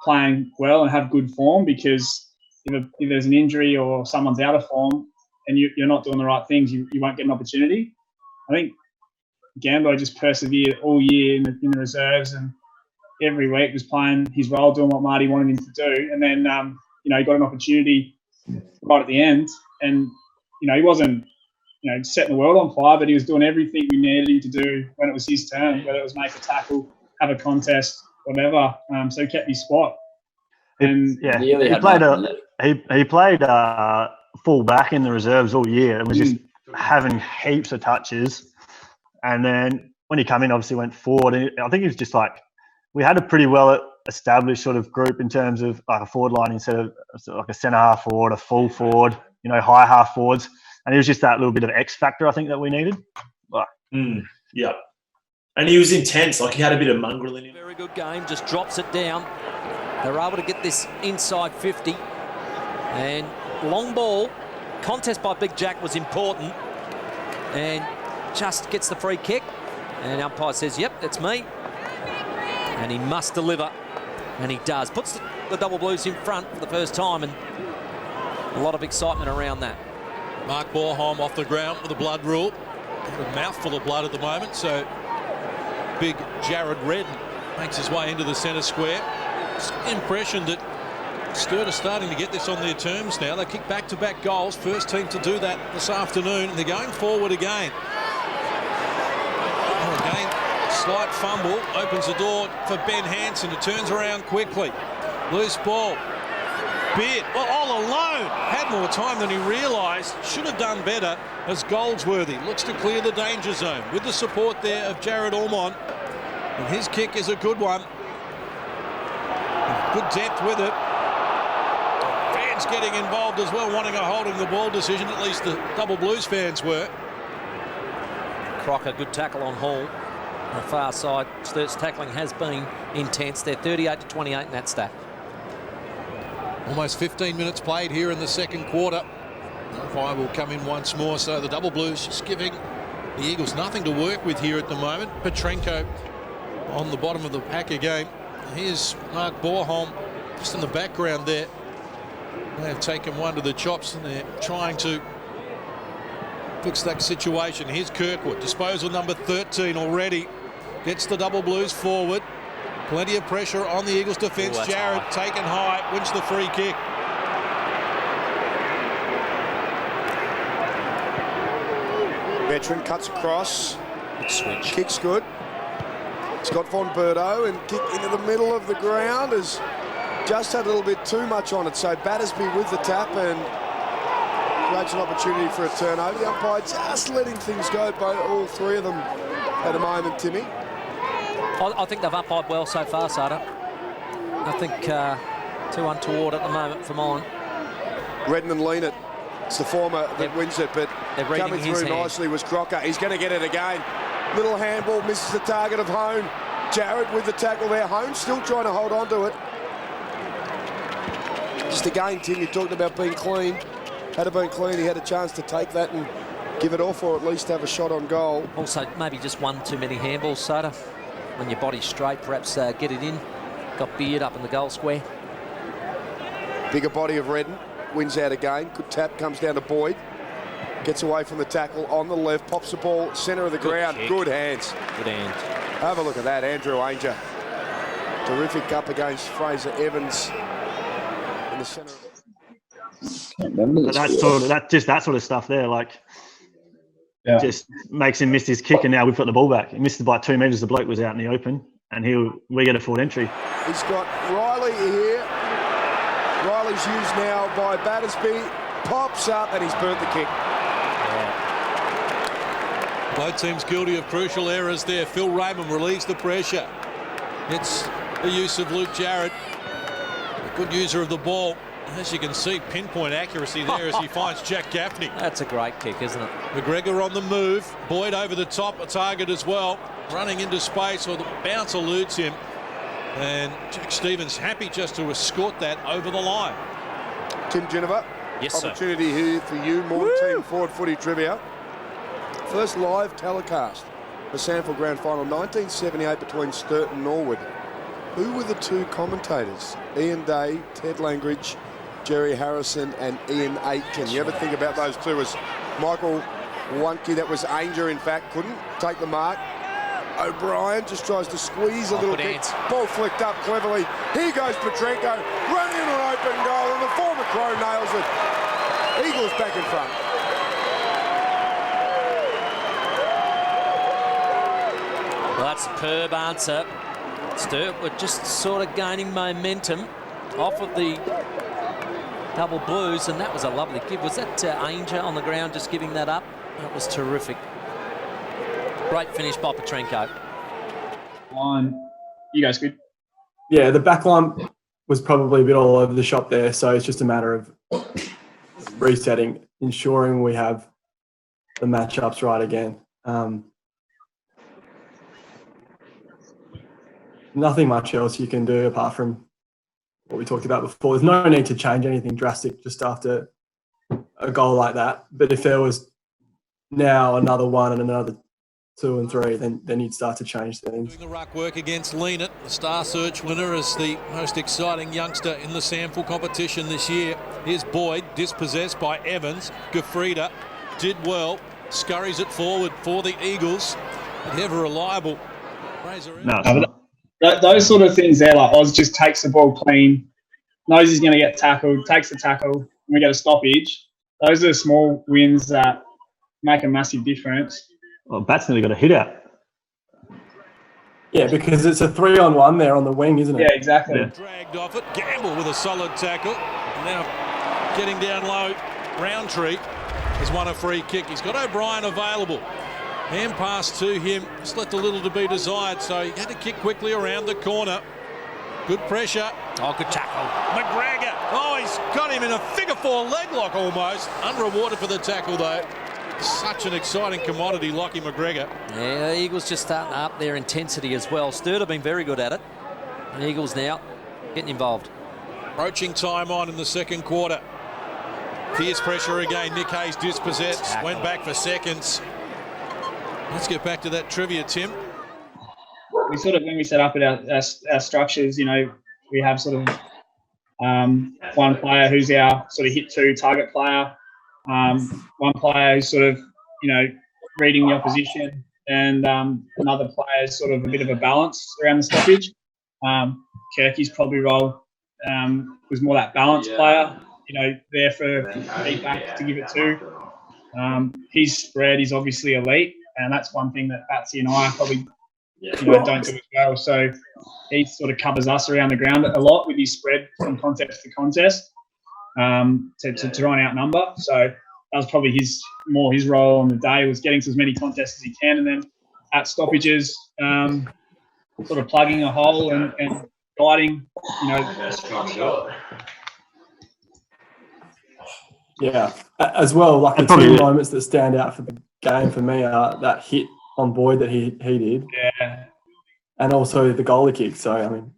playing well and have good form, because if there's an injury or someone's out of form and you're not doing the right things, you won't get an opportunity. I think Gambo just persevered all year in the reserves, and every week was playing his role, doing what Marty wanted him to do. And then, he got an opportunity right at the end, and he wasn't setting the world on fire, but he was doing everything we needed him to do when it was his turn, whether it was make a tackle, have a contest, whatever. So he kept his spot. And he played full back in the reserves all year and was just having heaps of touches. And then when he came in, obviously went forward. And I think he was just we had a pretty well established sort of group in terms of like a forward line instead of like a centre half forward, a full forward, high half forwards. And it was just that little bit of X factor, I think, that we needed. Yeah. And he was intense. He had a bit of mongrel in him. Very good game. Just drops it down. They're able to get this inside 50. And long ball. Contest by Big Jack was important. And just gets the free kick. And umpire says, yep, it's me. And he must deliver. And he does. Puts the Double Blues in front for the first time. And a lot of excitement around that. Mark Borholm off the ground with a blood rule. A mouthful of blood at the moment. So big Jared Redden makes his way into the centre square. Just the impression that Sturt are starting to get this on their terms now. They kick back-to-back goals. First team to do that this afternoon. And they're going forward again. Slight fumble opens the door for Ben Hansen. It turns around quickly. Loose ball. Beard, all alone. Had more time than he realised. Should have done better as Goldsworthy looks to clear the danger zone with the support there of Jared Ormond. And his kick is a good one. Good depth with it. Fans getting involved as well, wanting a holding the ball decision. At least the Double Blues fans were. Crocker, good tackle on Hall. On the far side, Sturt's tackling has been intense. They're 38-28 in that stack. Almost 15 minutes played here in the second quarter. Umpire will come in once more, so the Double Blues just giving the Eagles nothing to work with here at the moment. Petrenko on the bottom of the pack again. Here's Mark Borholm just in the background there. They have taken one to the chops and they're trying to fix that situation. Here's Kirkwood, disposal number 13 already. Gets the Double Blues forward. Plenty of pressure on the Eagles defence. Jared taken high, wins the free kick. Veteran cuts across. Good switch. Kick's good. Scott Von Berto, and kick into the middle of the ground has just had a little bit too much on it. So Battersby with the tap and creates an opportunity for a turnover. The umpire just letting things go, all three of them at the moment, Timmy. I think they've umpired well so far, Sada. I think too untoward at the moment for mine. Redden and Lean it. It's the former that wins it, but coming through nicely was Crocker. He's going to get it again. Little handball, misses the target of Hone. Jared with the tackle there. Hone still trying to hold on to it. Just again, Tim, you talked about being clean. Had it been clean, he had a chance to take that and give it off, or at least have a shot on goal. Also, maybe just one too many handballs, Sada. When your body's straight, perhaps get it in. Got Beard up in the goal square. Bigger body of Redden. Wins out again. Good tap, comes down to Boyd. Gets away from the tackle on the left. Pops the ball, centre of the ground. Kick. Good hands. Good hands. Have a look at that, Andrew Ainger. Terrific up against Fraser Evans in the centre. But that sort of stuff there, like, just makes him miss his kick, and now we've got the ball back. He missed it by 2 metres. The bloke was out in the open, and we get a forward entry. He's got Riley here. Riley's used now by Battersby. Pops up, and he's burnt the kick. Both teams guilty of crucial errors there. Phil Raymond relieves the pressure. It's the use of Luke Jarrett, a good user of the ball. As you can see, pinpoint accuracy there as he finds Jack Gaffney. That's a great kick, isn't it? McGregor on the move. Boyd over the top, a target as well. Running into space, or the bounce eludes him. And Jack Stevens happy just to escort that over the line. Tim Geneva. Yes, opportunity here for you, more team forward footy trivia. First live telecast, the SANFL Grand Final, 1978 between Sturt and Norwood. Who were the two commentators? Ian Day, Ted Langridge, Jerry Harrison, and Ian Aitken. You ever think about those two as Michael Wunke, that was Ainger, in fact, couldn't take the mark. O'Brien just tries to squeeze a little kick. Ball flicked up cleverly. Here goes Petrenko, running into an open goal, and the former Crow nails it. Eagles back in front. Well, that's a superb answer. Sturt were just sort of gaining momentum off of the Double Blues, and that was a lovely give. Was that Ainger on the ground just giving that up? That was terrific. Great finish by Petrenko. You guys good? Yeah, the back line was probably a bit all over the shop there, so it's just a matter of resetting, ensuring we have the matchups right again. Nothing much else you can do apart from what we talked about before. There's no need to change anything drastic just after a goal like that. But if there was now another one and another 2 and 3, then you'd start to change things. Doing the ruck work against Leanett, the Star Search winner, is the most exciting youngster in the SANFL competition this year. Here's Boyd, dispossessed by Evans. Gafrida did well, scurries it forward for the Eagles. But never reliable. Fraser. Those sort of things there, like Oz just takes the ball clean, knows he's going to get tackled, takes the tackle, and we get a stoppage. Those are the small wins that make a massive difference. Well, Bat's nearly got a hit out. Yeah, because it's a 3-on-1 there on the wing, isn't it? Yeah, exactly. Yeah. Dragged off it. Gamble with a solid tackle. Now getting down low. Roundtree has won a free kick. He's got O'Brien available. Hand pass to him. Just left a little to be desired, so he had to kick quickly around the corner. Good pressure. Oh, good tackle. McGregor. Oh, he's got him in a figure 4 leg lock almost. Unrewarded for the tackle, though. Such an exciting commodity, Lockie McGregor. Yeah, the Eagles just starting to up their intensity as well. Sturt have been very good at it. The Eagles now getting involved. Approaching time on in the second quarter. Fierce pressure again. Nick Hayes dispossessed. Went back for seconds. Let's get back to that trivia, Tim. We sort of, when we set up at our structures, you know, we have sort of one player who's our sort of hit two target player, one player who's sort of, you know, reading the opposition, and another player is sort of a bit of a balance around the stoppage. Kirky's probably role was more that balance player, you know, there for feedback to give it to. His spread is obviously elite, and that's one thing that Batsy and I probably don't do as well. So he sort of covers us around the ground a lot with his spread from contest to contest to try and outnumber. So that was probably his role on the day, was getting to as many contests as he can, and then at stoppages, sort of plugging a hole and guiding, Yeah, as well, like the two moments that stand out for the game for me are that hit on Boyd that he did, and also the goalie kick. So I mean,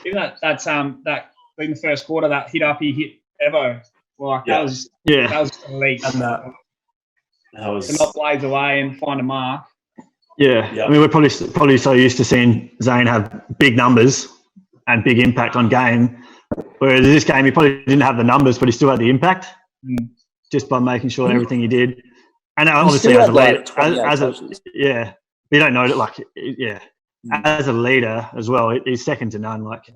even that in the first quarter, that hit up he hit Evo, that was elite. And that was to knock blades away and find a mark. Yeah, I mean, we're probably so used to seeing Zane have big numbers and big impact on game, whereas this game he probably didn't have the numbers, but he still had the impact just by making sure everything he did. And obviously, as a leader, you don't know that, as a leader as well, he's second to none. Like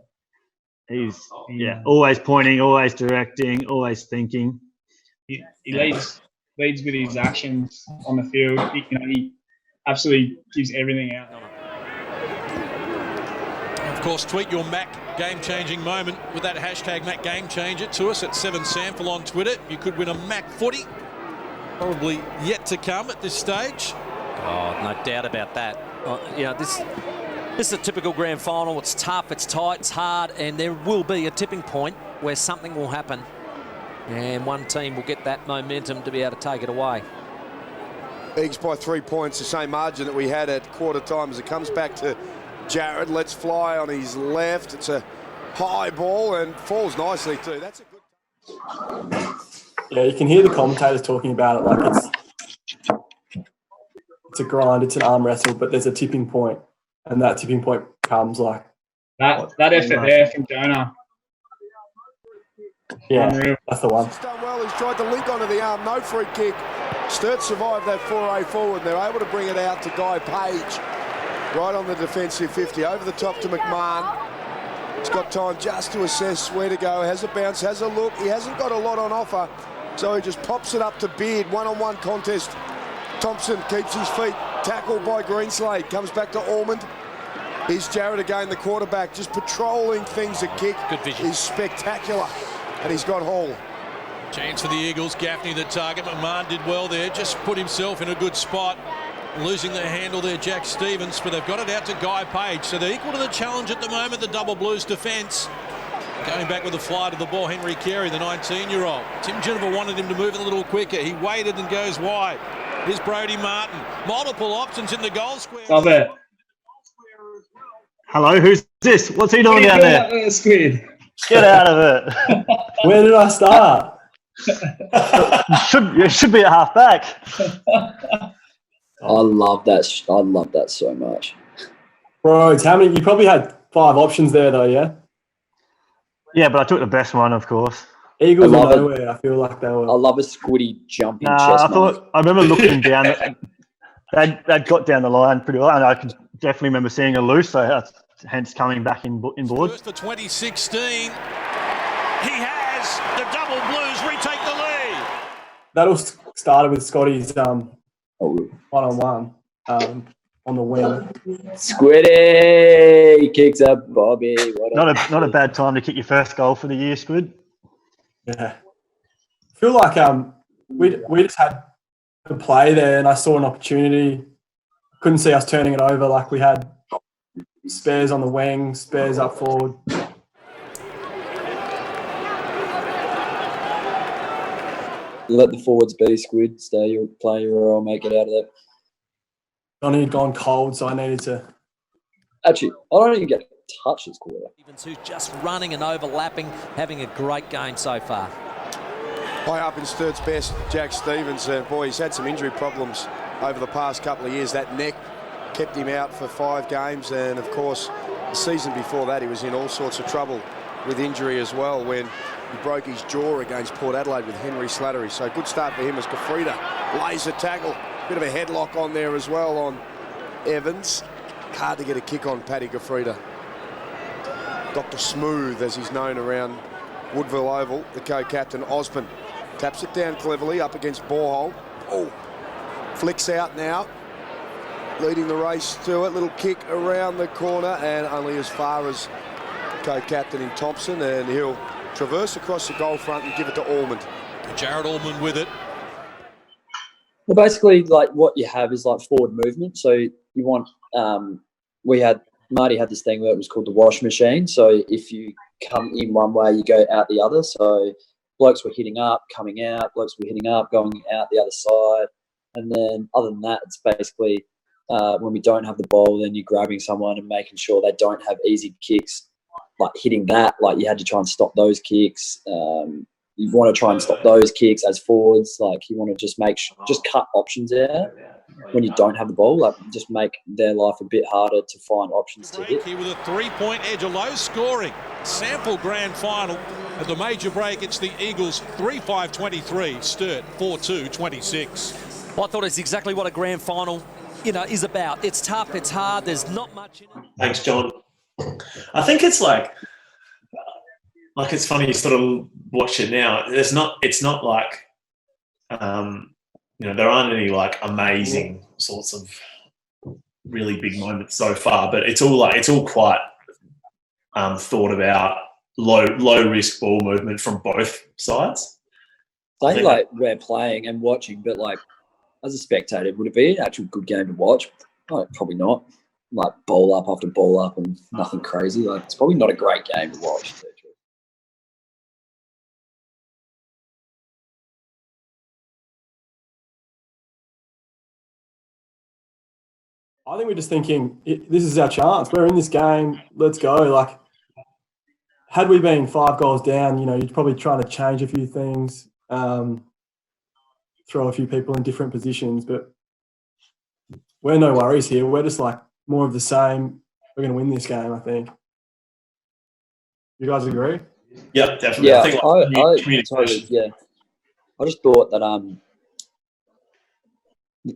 he's always pointing, always directing, always thinking. He leads with his actions on the field. He absolutely gives everything out. Of course, tweet your Mac game-changing moment with that hashtag Mac Game Changer to us at 7SANFL on Twitter. You could win a Mac footy. Probably yet to come at this stage. Oh, no doubt about that. This is a typical grand final. It's tough, it's tight, it's hard, and there will be a tipping point where something will happen, and one team will get that momentum to be able to take it away. Eagles by 3 points, the same margin that we had at quarter time, as it comes back to Jared. Let's fly on his left. It's a high ball and falls nicely too. That's a good. Yeah, you can hear the commentators talking about it like it's a grind, it's an arm wrestle, but there's a tipping point, and that tipping point comes like that effort there from Jonah. Yeah, that's the one. He's done well. He's tried to link onto the arm. No free kick. Sturt survived that foray forward. They're able to bring it out to Guy Page. Right on the defensive 50. Over the top to McMahon. He's got time just to assess where to go. Has a bounce, has a look. He hasn't got a lot on offer, so he just pops it up to Beard. One-on-one contest. Thompson keeps his feet. Tackled by Greenslade. Comes back to Ormond. Here's Jared again, the quarterback, just patrolling things. A kick. Good vision. Is spectacular. And he's got Hall. Chance for the Eagles. Gaffney the target. McMahon did well there. Just put himself in a good spot. Losing their handle there, Jack Stevens, but they've got it out to Guy Page. So they're equal to the challenge at the moment, the Double Blues defence. Going back with a fly to the ball, Henry Carey, the 19-year-old. Tim Geneva wanted him to move it a little quicker. He waited and goes wide. Here's Brodie Martin. Multiple options in the goal square. Stop it. Hello, who's this? What's he doing down there? Squid. Get out of it. Where did I start? You should be at half back. I love that so much. Bro, how many? You probably had 5 options there, though, yeah? Yeah, but I took the best one, of course. Eagles are nowhere. I feel like they were. I love a squiddy jumping chest. I remember looking down. They'd got down the line pretty well, and I can definitely remember seeing a loose, so that's hence coming back in board. First for 2016. He has the Double Blues retake the lead. That all started with Scotty's one-on-one on the wing. Squiddy kicks up Bobby. Not a bad time to kick your first goal for the year, Squid. Yeah, I feel like we just had to play there, and I saw an opportunity. Couldn't see us turning it over. Like we had spares on the wing, spares up forward. let the forwards be, Squid. Stay your play your role, make it out of that. Johnny had gone cold, so I needed to. Actually, I don't even get a touch this quarter. Who's just running and overlapping, having a great game so far. High up in Sturt's best, Jack Stevens. Boy, he's had some injury problems over the past couple of years. That neck kept him out for 5 games, and of course, the season before that, he was in all sorts of trouble with injury as well when he broke his jaw against Port Adelaide with Henry Slattery. So good start for him as Gafrida lays a tackle. Bit of a headlock on there as well on Evans. Hard to get a kick on Paddy Gafrida. Dr. Smooth, as he's known around Woodville Oval, the co-captain Osborne taps it down cleverly up against Borehole. Oh, flicks out now, leading the race to it. Little kick around the corner and only as far as co-captain in Thompson, and he'll traverse across the goal front and give it to Ormond. Jared Ormond with it. Well, basically, like what you have is like forward movement. So you want, Marty had this thing where it was called the wash machine. So if you come in one way, you go out the other. So blokes were hitting up, coming out, blokes were hitting up, going out the other side. And then other than that, it's basically when we don't have the ball, then you're grabbing someone and making sure they don't have easy kicks, like hitting that. Like you had to try and stop those kicks. You want to try and stop those kicks as forwards. Like you want to just just cut options out when you don't have the ball. Like just make their life a bit harder to find options to hit. Here with a 3-point edge, a low scoring SANFL Grand Final. At the major break, it's the Eagles 3-5-23, Sturt 4-2-26. Well, I thought it's exactly what a grand final, is about. It's tough, it's hard, there's not much in it. Thanks, John. I think it's like it's funny you sort of watch it now. It's not like, there aren't any like amazing sorts of really big moments so far, but it's all quite thought about, low risk ball movement from both sides. I think like we're playing and watching, but like as a spectator, would it be an actual good game to watch? Like, probably not. Like ball up after ball up and nothing crazy. Like it's probably not a great game to watch. I think we're just thinking, this is our chance. We're in this game. Let's go. Like, had we been 5 goals down, you'd probably try to change a few things, throw a few people in different positions. But we're no worries here. We're just like more of the same. We're going to win this game, I think. You guys agree? Yep, definitely. Yeah, I think I just thought that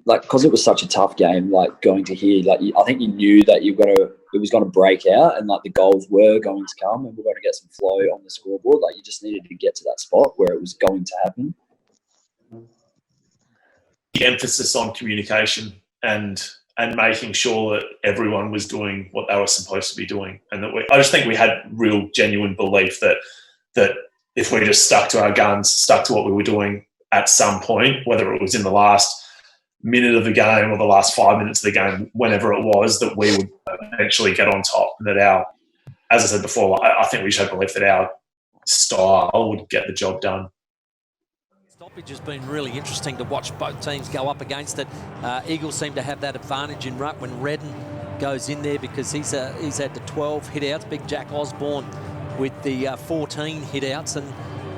because it was such a tough game, like going to here, like I think you knew that it was going to break out, and like the goals were going to come, and we're going to get some flow on the scoreboard. Like you just needed to get to that spot where it was going to happen. The emphasis on communication and making sure that everyone was doing what they were supposed to be doing, and that I just think we had real genuine belief that if we just stuck to our guns, stuck to what we were doing at some point, whether it was in the last minute of the game or the last 5 minutes of the game, whenever it was, that we would eventually get on top, and that as I said before, I think we should believe that our style would get the job done. Stoppage has been really interesting to watch both teams go up against it. Eagles seem to have that advantage in ruck when Redden goes in there because he's had the 12 hit-outs. Big Jack Osborne with the 14 hit-outs, and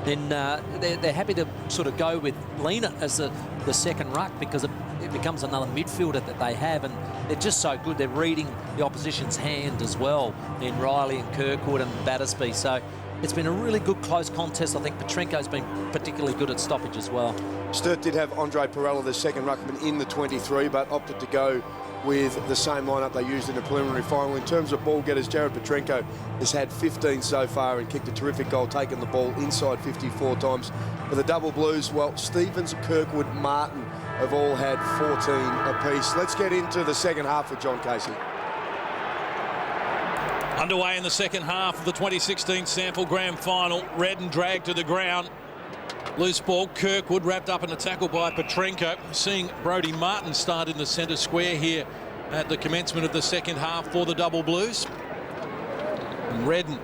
then they're happy to sort of go with Lena as the second ruck because it becomes another midfielder that they have, and they're just so good. They're reading the opposition's hand as well in Riley and Kirkwood and Battersby. So it's been a really good close contest. I think Petrenko's been particularly good at stoppage as well. Sturt did have Andre Perella, the second ruckman, in the 23, but opted to go with the same lineup they used in the preliminary final. In terms of ball getters, Jared Petrenko has had 15 so far and kicked a terrific goal, taking the ball inside 54 times. For the Double Blues, well, Stevens, Kirkwood, Martin have all had 14 apiece. Let's get into the second half with John Casey. Underway in the second half of the 2016 SANFL Grand Final. Redden dragged to the ground. Loose ball, Kirkwood wrapped up in a tackle by Petrenko. Seeing Brodie Martin start in the centre square here at the commencement of the second half for the Double Blues. And Redden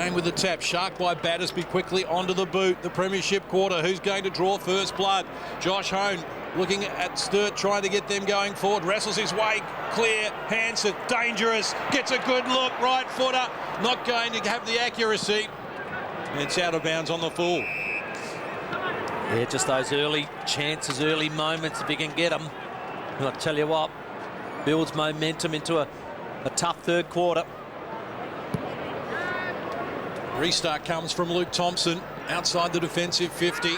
Going with the tap. Shark by Battersby quickly onto the boot. The premiership quarter. Who's going to draw first blood? Josh Hone looking at Sturt, trying to get them going forward. Wrestles his way clear. Hands it. Dangerous. Gets a good look. Right footer. Not going to have the accuracy. And it's out of bounds on the full. Yeah, just those early chances, early moments, if you can get them. And I'll tell you what, builds momentum into a tough third quarter. Restart comes from Luke Thompson outside the defensive 50.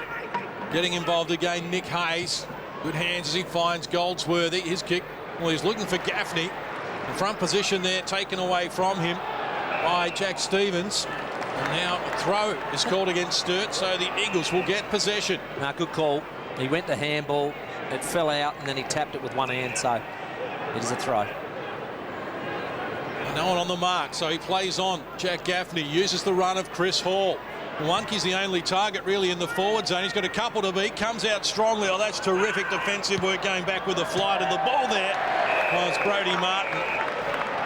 Getting involved again, Nick Hayes. Good hands as he finds Goldsworthy. His kick, well, he's looking for Gaffney. The front position there taken away from him by Jack Stevens. And now a throw is called against Sturt, so the Eagles will get possession. Good call. He went to handball, it fell out, and then he tapped it with one hand, so it is a throw. No one on the mark, so he plays on. Jack Gaffney uses the run of Chris Hall. Wonky's the only target really in the forward zone. He's got a couple to beat, comes out strongly. Oh, that's terrific defensive work going back with the flight of the ball there. Well, it's Brodie Martin.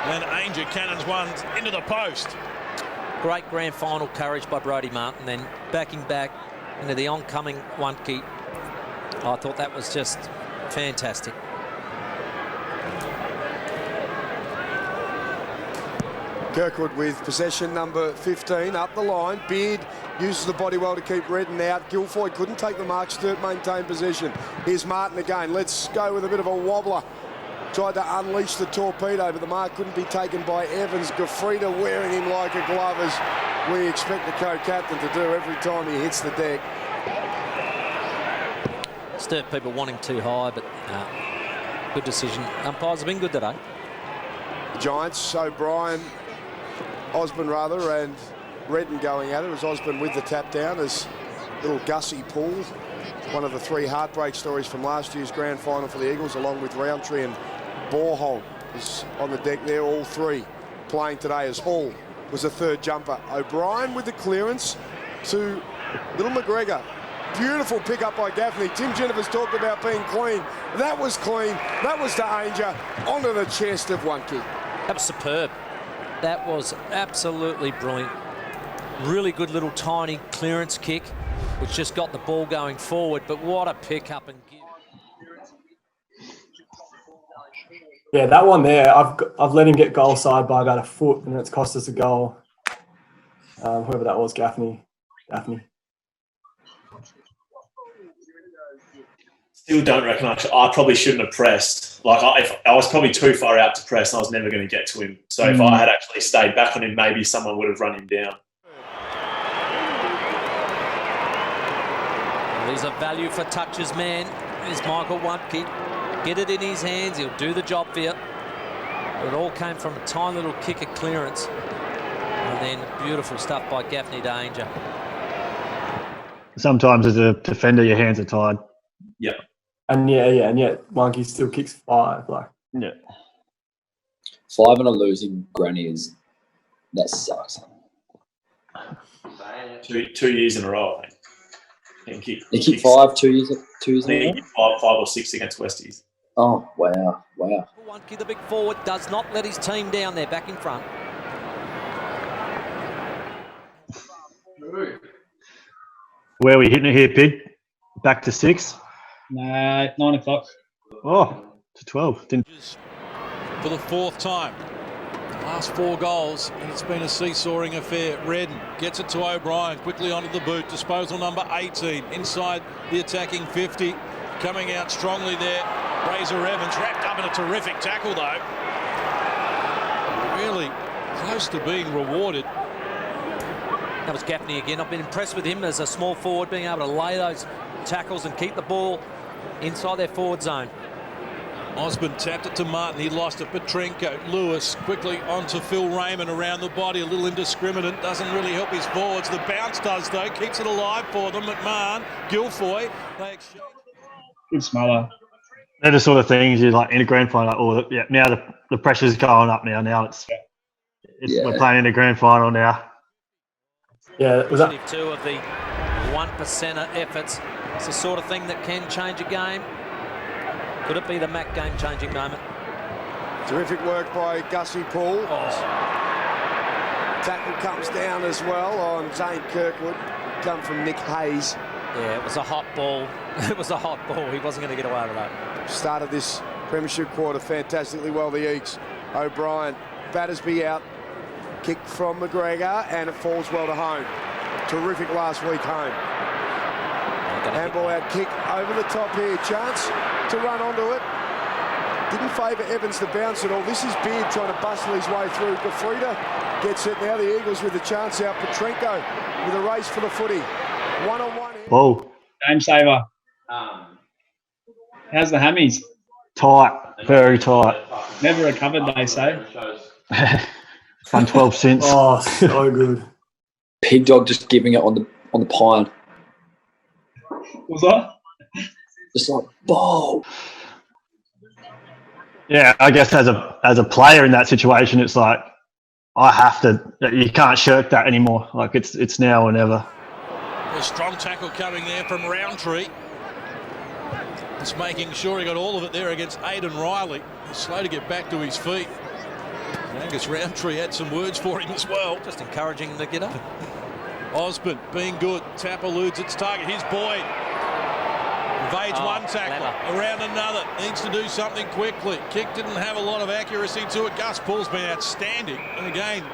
And Aidan cannons one into the post. Great grand final courage by Brodie Martin, then backing back into the oncoming Wonky. I thought that was just fantastic. Kirkwood with possession number 15 up the line. Beard uses the body well to keep Redden out. Guilfoyle couldn't take the mark. Sturt maintained possession. Here's Martin again. Let's go with a bit of a wobbler. Tried to unleash the torpedo, but the mark couldn't be taken by Evans. Gafrida wearing him like a glove, as we expect the co-captain to do every time he hits the deck. Sturt people want him too high, but good decision. Umpires have been good today. The Giants, O'Brien, Osborne rather, and Redden going at it. It was Osborne with the tap down as little Gussie Poole, one of the three heartbreak stories from last year's grand final for the Eagles, along with Roundtree and Borholm is on the deck there, all three playing today, as Hall was a third jumper. O'Brien with the clearance to little McGregor. Beautiful pick up by Gaffney. Tim Jennifer's talked about being clean. That was clean. That was to Ainger onto the chest of Wonky. That was superb. That was absolutely brilliant. Really good little tiny clearance kick, which just got the ball going forward. But what a pick up and give. Yeah, that one there, I've let him get goal side by about a foot, and it's cost us a goal. Whoever that was, Gaffney. Still don't reckon I probably shouldn't have pressed. Like I was probably too far out to press, and I was never going to get to him. So if I had actually stayed back on him, maybe someone would have run him down. There's a value for touches, man. There's Michael Wonky. Get it in his hands, he'll do the job for you. It all came from a tiny little kick of clearance. And then beautiful stuff by Gaffney to Ainger. Sometimes as a defender, your hands are tied. Yeah. And yet Wonky still kicks 5. Like, yeah. 5 on a losing granny that sucks. 2 years in a row, I think. He kicked 5 2 years in a row? 5 or 6 against Westies. Oh, wow. Wonky, the big forward, does not let his team down there back in front. Where are we hitting it here, Pig? Back to 6? Nah, 9 o'clock. Oh, to 12. For the 4th time. Last 4 goals, and it's been a seesawing affair. Redden gets it to O'Brien, quickly onto the boot. Disposal number 18, inside the attacking 50. Coming out strongly there, Fraser Evans, wrapped up in a terrific tackle though. Really close to being rewarded. That was Gaffney again. I've been impressed with him as a small forward, being able to lay those tackles and keep the ball inside their forward zone. Osborne tapped it to Martin. He lost it. Petrenko, Lewis quickly onto Phil Raymond around the body. A little indiscriminate. Doesn't really help his forwards. The bounce does though. Keeps it alive for them. McMahon, Guilfoyle. They exchange. Good smaller. They're the sort of things you like in a grand final. Like, oh, yeah, now the pressure's going up now. Now we're playing in a grand final now. Yeah, was that 2 of the 1%er efforts. It's the sort of thing that can change a game. Could it be the Mac game-changing moment? Terrific work by Gussie Poole. Tackle comes down as well on Zane Kirkwood. Come from Nick Hayes. Yeah, it was a hot ball. It was a hot ball. He wasn't going to get away with that. Started this premiership quarter fantastically well, the Eagles. O'Brien, Battersby out. Kick from McGregor, and it falls well to home. Terrific last week home. Handball out kick over the top here. Chance to run onto it. Didn't favour Evans to bounce at all. This is Beard trying to bustle his way through. Gafrida gets it now. The Eagles with the chance out. Petrenko with a race for the footy. One-on-one. Whoa. Game saver. How's the hammies? Tight. Very tight. Never recovered, they say. Done 12 since. Oh, so good. Pig dog just giving it on the pine. Was that? Just like, bow. Yeah, I guess as a player in that situation, it's like I have to. You can't shirk that anymore. Like it's now or never. A strong tackle coming there from Roundtree. Just making sure he got all of it there against Aidan Riley. He's slow to get back to his feet. Angus Roundtree had some words for him as well. Just encouraging him to get up. Osborne being good. Tap eludes its target. Here's Boyd. Evades one tackle. Clever. Around another. Needs to do something quickly. Kick didn't have a lot of accuracy to it. Gus Paul's been outstanding. And again,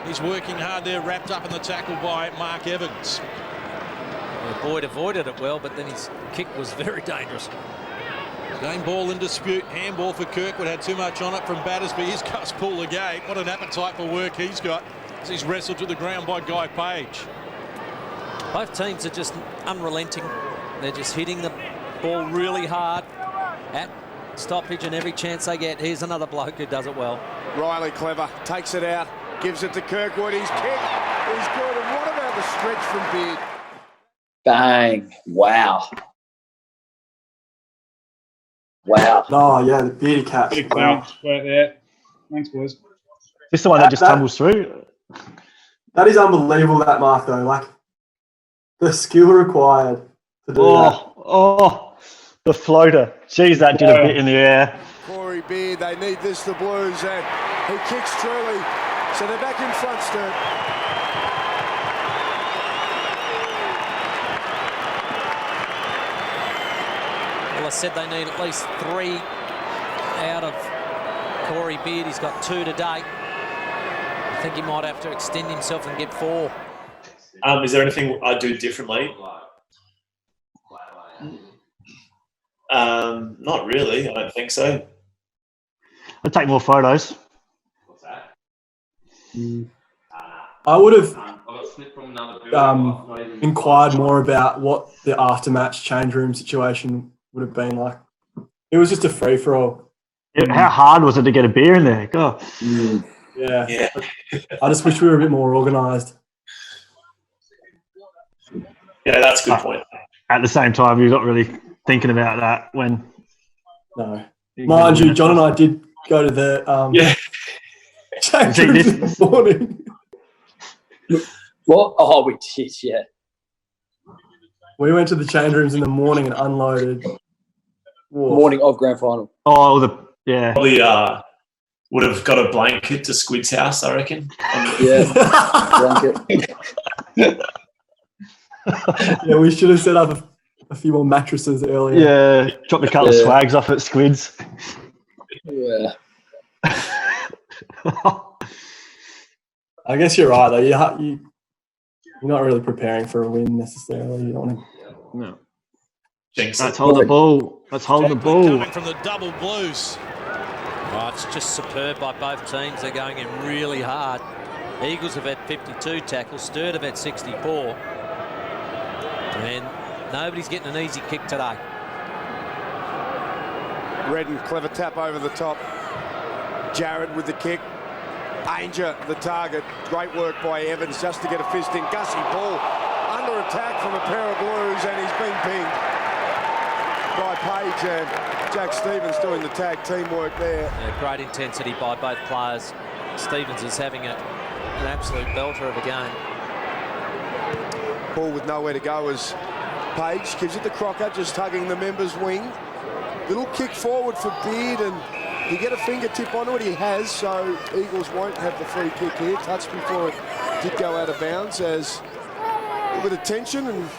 he's working hard there, wrapped up in the tackle by Mark Evans. Yeah, Boyd avoided it well, but then his kick was very dangerous. Game ball in dispute. Handball for Kirkwood. Had too much on it from Battersby. Here's Gus Paul again. What an appetite for work he's got as he's wrestled to the ground by Guy Page. Both teams are just unrelenting. They're just hitting the ball really hard at stoppage, and every chance they get, here's another bloke who does it well. Riley clever, takes it out, gives it to Kirkwood. His kick is good. And what about the stretch from Beard? Bang. Wow. Wow. Oh, yeah, the beauty catch. Big wow. Right there. Thanks, boys. This the one that just tumbles through. That is unbelievable, that mark, though. Like, the skill required to do that. Oh, the floater. Jeez, that did a bit in the air. Corey Beard, they need this, the Blues, and he kicks truly. So they're back in front, Sturt. Well, I said they need at least 3 out of Corey Beard. He's got 2 to date. I think he might have to extend himself and get 4. Is there anything I'd do differently? Not really. I don't think so. I'd take more photos. I would have inquired more about what the aftermatch change room situation would have been like. It was just a free-for-all. How hard was it to get a beer in there? God. Yeah. I just wish we were a bit more organised. Yeah, that's a good point. At the same time, you're not really thinking about that when... No. Mind you, John and I did go to the change rooms in the morning. What? Oh, we did, yeah. We went to the change rooms in the morning and unloaded. Whoa. Morning of Grand Final. Yeah. Probably would have got a blanket to Squid's house, I reckon. Yeah, blanket. Yeah, we should have set up a few more mattresses earlier. Yeah, dropped a couple of swags off at Squid's. Yeah. I guess you're right, though. You're not really preparing for a win necessarily. You don't want to. No. Jinx. Let's hold the ball. Let's hold the ball. Coming from the double Blues. Oh, it's just superb by both teams. They're going in really hard. Eagles have had 52 tackles. Sturt have had 64. And nobody's getting an easy kick today. Redden, clever tap over the top. Jared with the kick. Ainger, the target. Great work by Evans just to get a fist in. Gussie Ball under attack from a pair of Blues, and he's been pinged by Page and Jack Stevens doing the tag team work there. Yeah, great intensity by both players. Stevens is having an absolute belter of a game. Ball with nowhere to go as Page gives it to Crocker, just hugging the member's wing. Little kick forward for Beard, and you get a fingertip onto it? He has, so Eagles won't have the free kick here. Touched before it did go out of bounds as a little bit of tension and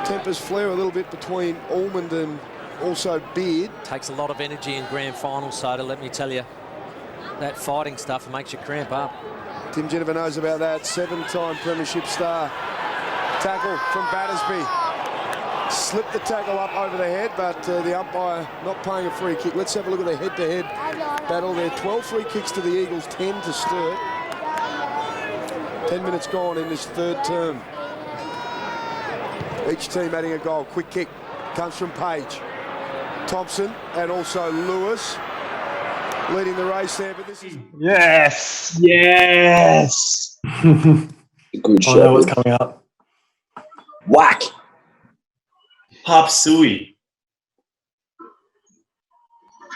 tempers flare a little bit between Ormond and also Beard. Takes a lot of energy in grand final, Soda, let me tell you. That fighting stuff makes you cramp up. Tim Jennifer knows about that. 7-time premiership star. Tackle from Battersby. Slipped the tackle up over the head, but the umpire not paying a free kick. Let's have a look at the head-to-head battle there. 12 free kicks to the Eagles, 10 to Sturt. 10 minutes gone in this third term. Each team adding a goal. Quick kick comes from Page. Thompson and also Lewis leading the race there, but this is... Yes! Yes! Good shot. I know what's coming up. Whack. Pop Suey.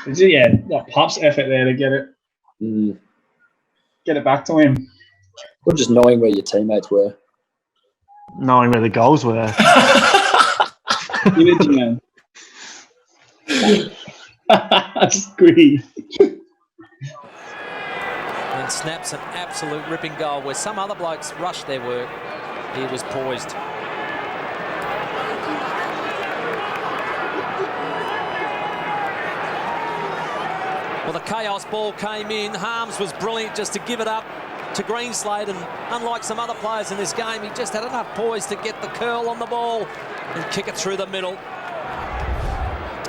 Yeah, that Pup's effort there to get it back to him. Or just knowing where your teammates were. Knowing where the goals were. Give it to him. That's greedy. And snaps an absolute ripping goal where some other blokes rushed their work. He was poised. Well, the chaos ball came in. Harms was brilliant just to give it up to Greenslade, and unlike some other players in this game, he just had enough poise to get the curl on the ball and kick it through the middle.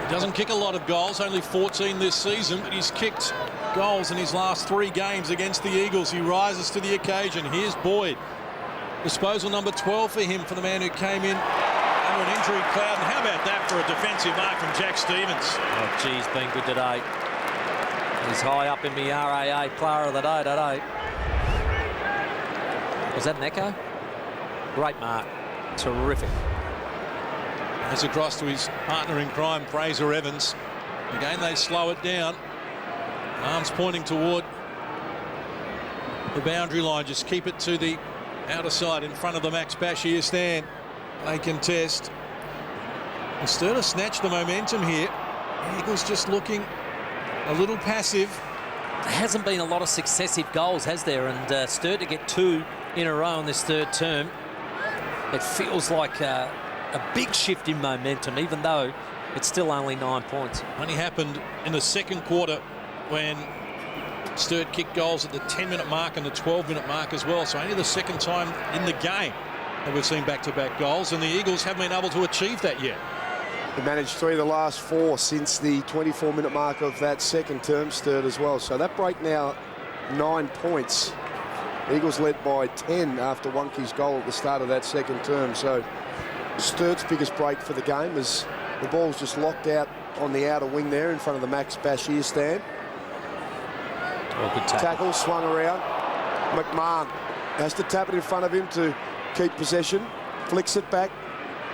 He doesn't kick a lot of goals, only 14 this season, but he's kicked goals in his last 3 games against the Eagles. He rises to the occasion. Here's Boyd. Disposal number 12 for him, for the man who came in under an injury cloud. And how about that for a defensive mark from Jack Stevens? Oh, geez, been good today. He's high up in the RAA player of the day today. Was that an echo? Great mark. Terrific. As across to his partner in crime, Fraser Evans. Again, they slow it down. Arms pointing toward the boundary line. Just keep it to the outer side in front of the Max Bashir stand. They contest. And Sturt snatched the momentum here. Eagles just looking a little passive. There hasn't been a lot of successive goals, has there? And Sturt to get 2 in a row in this third term. It feels like a big shift in momentum, even though it's still only 9 points. Only happened in the second quarter when Sturt kicked goals at the 10-minute mark and the 12-minute mark as well. So only the second time in the game that we've seen back-to-back goals, and the Eagles haven't been able to achieve that yet. They managed 3 of the last 4 since the 24-minute mark of that second term, Sturt as well. So that break now 9 points. Eagles led by 10 after Wonky's goal at the start of that second term. So Sturt's biggest break for the game as the ball's just locked out on the outer wing there in front of the Max Bashir stand. Oh, good tackle. Tackle swung around. McMahon has to tap it in front of him to keep possession. Flicks it back.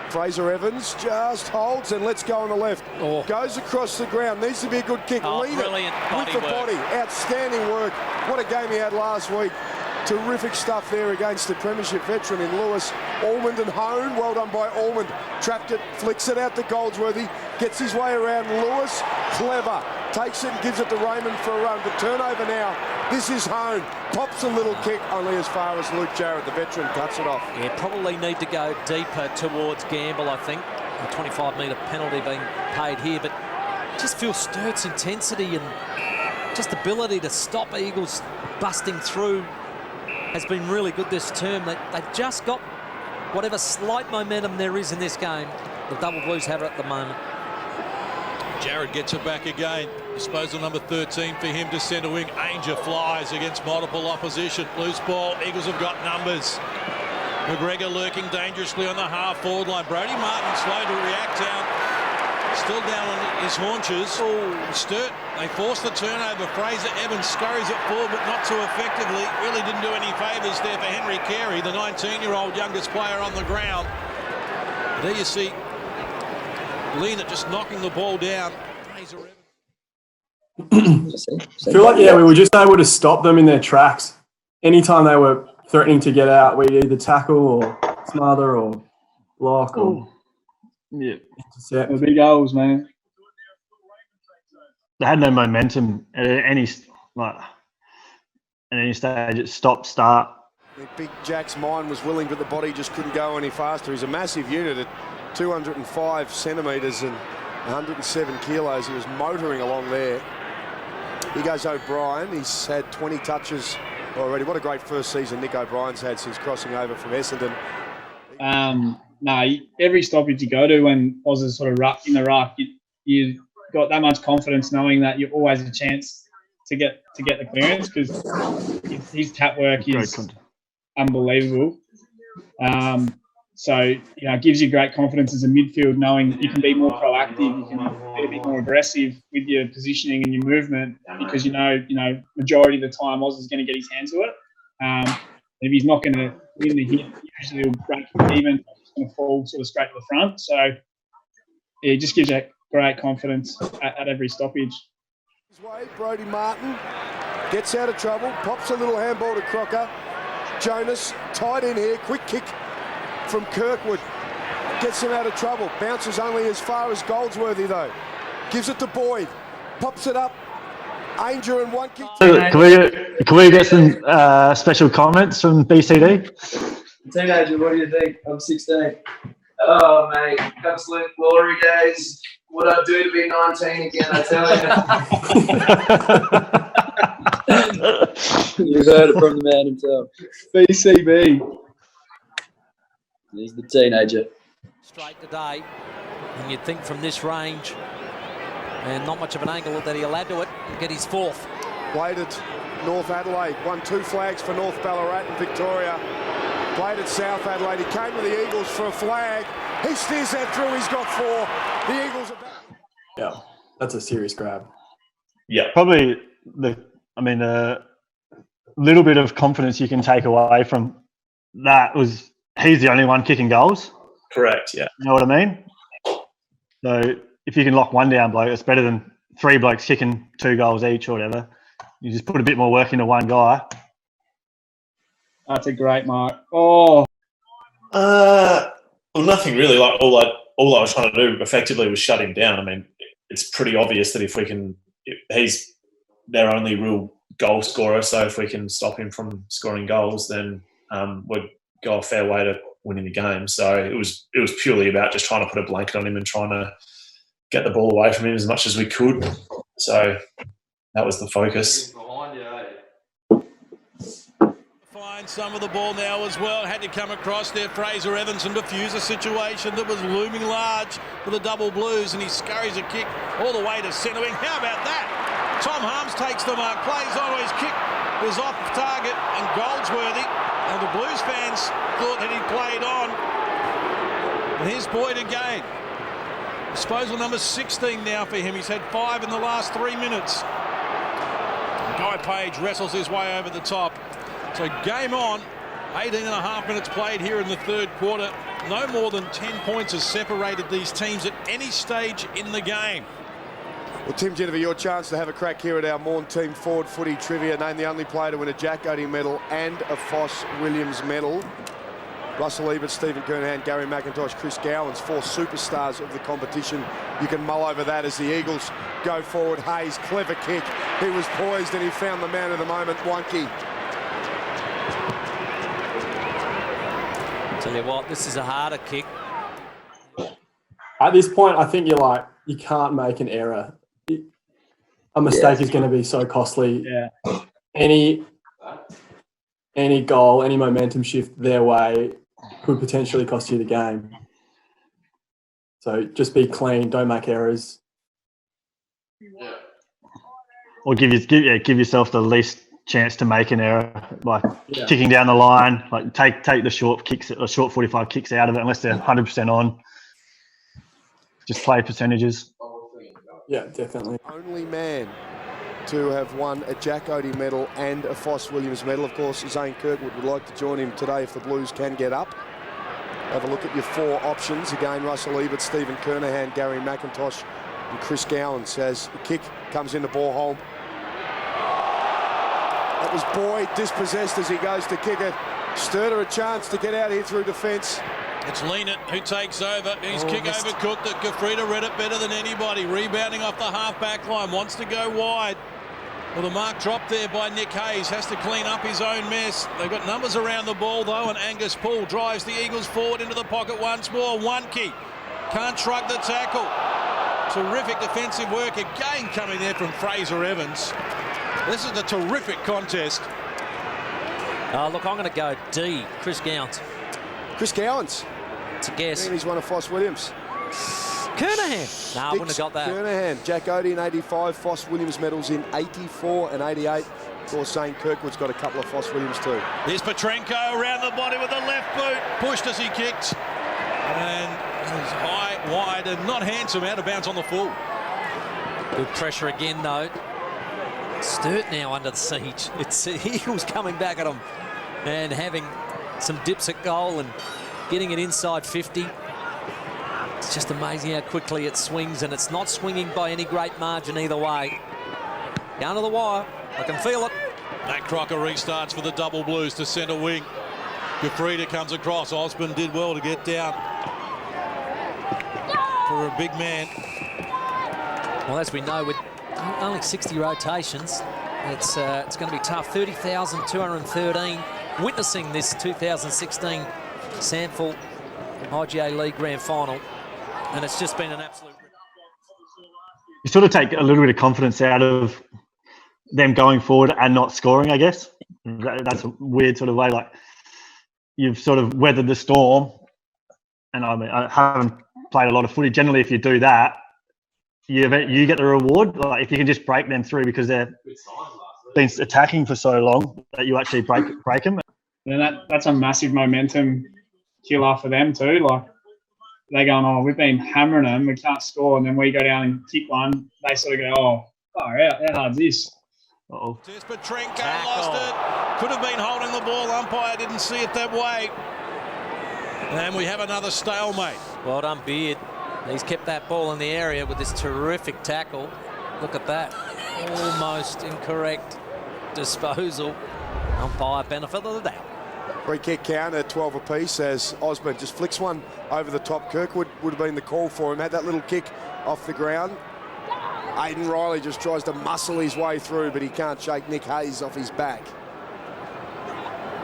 Fraser Evans just holds and lets go on the left. Oh. Goes across the ground. Needs to be a good kick. Oh, Lead brilliant it with body the work. body. Outstanding work. What a game he had last week. Terrific stuff there against the premiership veteran in Lewis. Ormond and Hone. Well done by Ormond. Trapped it. Flicks it out to Goldsworthy. Gets his way around Lewis. Clever. Takes it and gives it to Raymond for a run. But turnover now. This is Hone. Pops a little kick only as far as Luke Jarrett, the veteran, cuts it off. Yeah, probably need to go deeper towards Gamble, I think. A 25-metre penalty being paid here, but just feel Sturt's intensity and just ability to stop Eagles busting through has been really good this term. They've just got whatever slight momentum there is in this game. The Double Blues have it at the moment. Jarrett gets it back again. Disposal number 13 for him to centre wing. Ainger flies against multiple opposition. Loose ball. Eagles have got numbers. McGregor lurking dangerously on the half-forward line. Brodie Martin slow to react down. Still down on his haunches. Sturt, they force the turnover. Fraser Evans scurries it forward, but not too effectively. Really didn't do any favours there for Henry Carey, the 19-year-old youngest player on the ground. There you see Lena just knocking the ball down. Fraser Evans. I feel like, we were just able to stop them in their tracks. Anytime they were threatening to get out, we'd either tackle or smother or block or intercept. The big goals, man. they had no momentum at any stage. It stopped, start. Big Jack's mind was willing, but the body just couldn't go any faster. He's a massive unit at 205 centimetres and 107 kilos. He was motoring along there. He goes O'Brien. He's had 20 touches already. What a great first season Nick O'Brien's had since crossing over from Essendon. Every stoppage you go to when Oz is sort of in the ruck, you got that much confidence knowing that you're always a chance to get the clearance, because his tap work is unbelievable. So it gives you great confidence as a midfield, knowing you can be more proactive, you can be a bit more aggressive with your positioning and your movement, because majority of the time Oz is going to get his hands to it. If he's not going to win the hit, usually he'll break even. It's going to fall sort of straight to the front. So it just gives you great confidence at every stoppage. His way, Brodie Martin gets out of trouble, pops a little handball to Crocker. Jonas tied in here, quick kick from Kirkwood, gets him out of trouble. Bounces only as far as Goldsworthy though. Gives it to Boyd, pops it up. Aidan and one kick. Can we get some special comments from BCD? Teenager, what do you think? I'm 16. Oh, mate, absolute glory days. What I'd do to be 19 again, I tell you. You've heard it from the man himself. BCB. He's the teenager. Straight today, and you'd think from this range, and not much of an angle that he'll add to it and get his fourth. Played at North Adelaide, won 2 flags for North Ballarat and Victoria. Played at South Adelaide. He came to the Eagles for a flag. He steers that through. He's got 4. The Eagles are back. Yeah, that's a serious grab. Yeah. Probably a little bit of confidence you can take away from that was he's the only one kicking goals. Correct, yeah. You know what I mean? So if you can lock one down bloke, it's better than 3 blokes kicking 2 goals each or whatever. You just put a bit more work into one guy. That's a great mark. Oh. Well, nothing really. Like all I was trying to do effectively was shut him down. I mean, it's pretty obvious that he's their only real goal scorer. So if we can stop him from scoring goals, then we'd go a fair way to winning the game. So it was purely about just trying to put a blanket on him and trying to get the ball away from him as much as we could. So that was the focus. Find some of the ball now as well. Had to come across there, Fraser Evans, and defuse a situation that was looming large for the Double Blues, and he scurries a kick all the way to centre wing. How about that? Tom Harms takes the mark, plays on, his kick was off target and Goldsworthy. And the Blues fans thought that he played on. And here's Boyd again. Disposal number 16 now for him. He's had 5 in the last 3 minutes. Guy Page wrestles his way over the top. So game on. 18.5 minutes played here in the third quarter. No more than 10 points has separated these teams at any stage in the game. Well, Tim Jennifer, your chance to have a crack here at our Morn Team Forward Footy Trivia. Name the only player to win a Jack Oatey medal and a Foss Williams medal. Russell Ebert, Stephen Kernahan, Gary McIntosh, Chris Gowans, 4 superstars of the competition. You can mull over that as the Eagles go forward. Hayes, clever kick. He was poised and he found the man of the moment, Wonky. Tell you what, this is a harder kick. At this point, I think you can't make an error. A mistake is going to be so costly. Yeah. Any goal, any momentum shift their way could potentially cost you the game. So just be clean. Don't make errors. Or give yourself the least chance to make an error, like kicking down the line. Like take the short kicks or short 45 kicks out of it unless they're 100% on. Just play percentages. Yeah, definitely. Only man to have won a Jack Oatey medal and a Foss Williams medal. Of course, Zane Kirkwood would like to join him today if the Blues can get up. Have a look at your 4 options. Again, Russell Ebert, Stephen Kernahan, Gary McIntosh and Chris Gowans as the kick comes into Bornholm. That was Boyd dispossessed as he goes to kick it. Sturt a chance to get out here through defence. It's Leanett who takes over. His kick overcooked it. Gafrida read it better than anybody. Rebounding off the half-back line. Wants to go wide. Well, the mark dropped there by Nick Hayes. Has to clean up his own mess. They've got numbers around the ball, though, and Angus Poole drives the Eagles forward into the pocket once more. One-key. Can't shrug the tackle. Terrific defensive work again coming there from Fraser Evans. This is a terrific contest. Look, I'm going to go D, Chris Gowans. Chris Gowans. It's a guess. And he's one of Foss Williams. Kernahan. No, I wouldn't have got that. Kernahan. Jack Odie in 85, Foss Williams medals in 84 and 88. Of course, Zane Kirkwood's got a couple of Foss Williams too. Here's Petrenko around the body with the left boot. Pushed as he kicked. And he's high, wide, and not handsome, out of bounds on the full. Good pressure again, though. Sturt now under the siege. It's the Eagles coming back at him and having some dips at goal and getting it inside 50. It's just amazing how quickly it swings, and it's not swinging by any great margin either way. Down to the wire. I can feel it. Matt Crocker restarts for the Double Blues to centre wing. Gafrida comes across. Osborne did well to get down for a big man. Well, as we know, with only 60 rotations, it's going to be tough. 30,213 witnessing this 2016 SANFL IGA League Grand Final, and it's just been an absolute... You sort of take a little bit of confidence out of them going forward and not scoring, I guess. That's a weird sort of way. Like, you've sort of weathered the storm, and I mean, I haven't played a lot of footy. Generally, if you do that, you get the reward. Like, if you can just break them through because they've been attacking for so long that you actually break them. And that's a massive momentum killer for them too. Like, they're going, oh, we've been hammering them, we can't score, and then we go down and kick one. They sort of go, oh, far out, how hard's this? Uh-oh. Petrenko lost it. Could have been holding the ball. Umpire didn't see it that way. And we have another stalemate. Well done, Beard. He's kept that ball in the area with this terrific tackle. Look at that. Almost incorrect disposal. Umpire benefit of the doubt. Free kick counter, 12 apiece, as Osborne just flicks one over the top. Kirkwood would have been the call for him. Had that little kick off the ground. Aidan Riley just tries to muscle his way through, but he can't shake Nick Hayes off his back.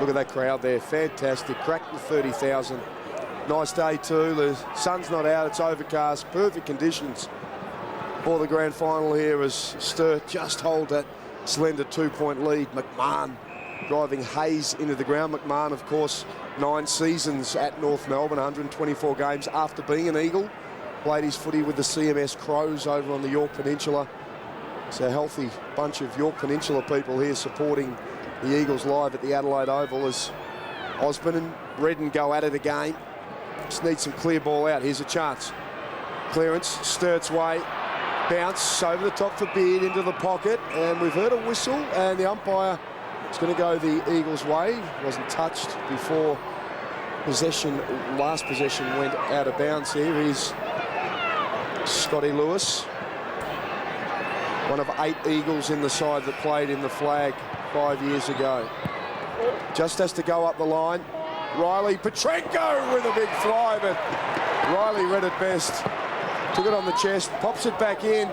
Look at that crowd there. Fantastic. Cracked the 30,000. Nice day too. The sun's not out. It's overcast. Perfect conditions for the grand final here as Sturt just hold that slender 2-point lead. McMahon driving Hayes into the ground. McMahon, of course, 9 seasons at North Melbourne, 124 games after being an Eagle. Played his footy with the CMS Crows over on the York Peninsula. It's a healthy bunch of York Peninsula people here supporting the Eagles live at the Adelaide Oval as Osborne and Redden go at it again. Just need some clear ball out. Here's a chance. Clearance, Sturt's way. Bounce over the top for Beard into the pocket. And we've heard a whistle, and the umpire is going to go the Eagles' way. Wasn't touched before possession, last possession went out of bounds here. Here's Scotty Lewis, one of 8 Eagles in the side that played in the flag 5 years ago. Just has to go up the line. Riley, Petrenko with a big fly, but Riley read it best. Took it on the chest, pops it back in.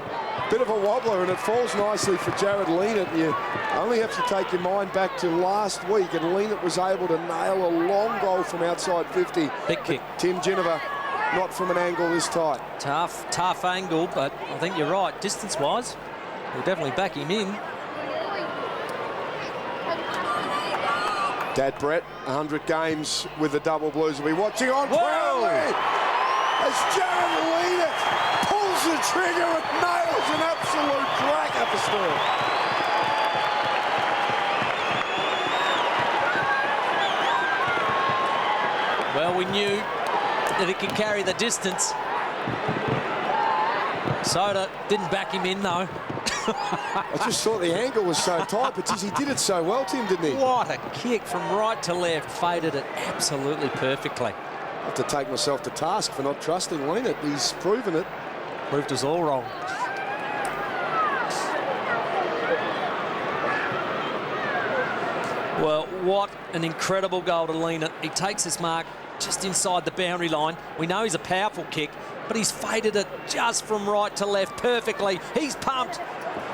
Bit of a wobbler, and it falls nicely for Jared Leanett. You only have to take your mind back to last week, and Leanett was able to nail a long goal from outside 50. Big kick. Tim Ginniver, not from an angle this tight. Tough angle, but I think you're right. Distance-wise, we'll definitely back him in. Dad Brett, 100 games with the Double Blues, will be watching on proudly as Jared Leanett pulls the trigger and nails an absolute cracker for Sturt. Well, we knew that he could carry the distance. Soda didn't back him in, though. I just thought the angle was so tight, but geez, he did it so well, Tim, didn't he? What a kick from right to left. Faded it absolutely perfectly. I have to take myself to task for not trusting Leanett. He's proven it. Proved us all wrong. Well, what an incredible goal to Leanett. He takes his mark just inside the boundary line. We know he's a powerful kick, but he's faded it just from right to left perfectly. He's pumped,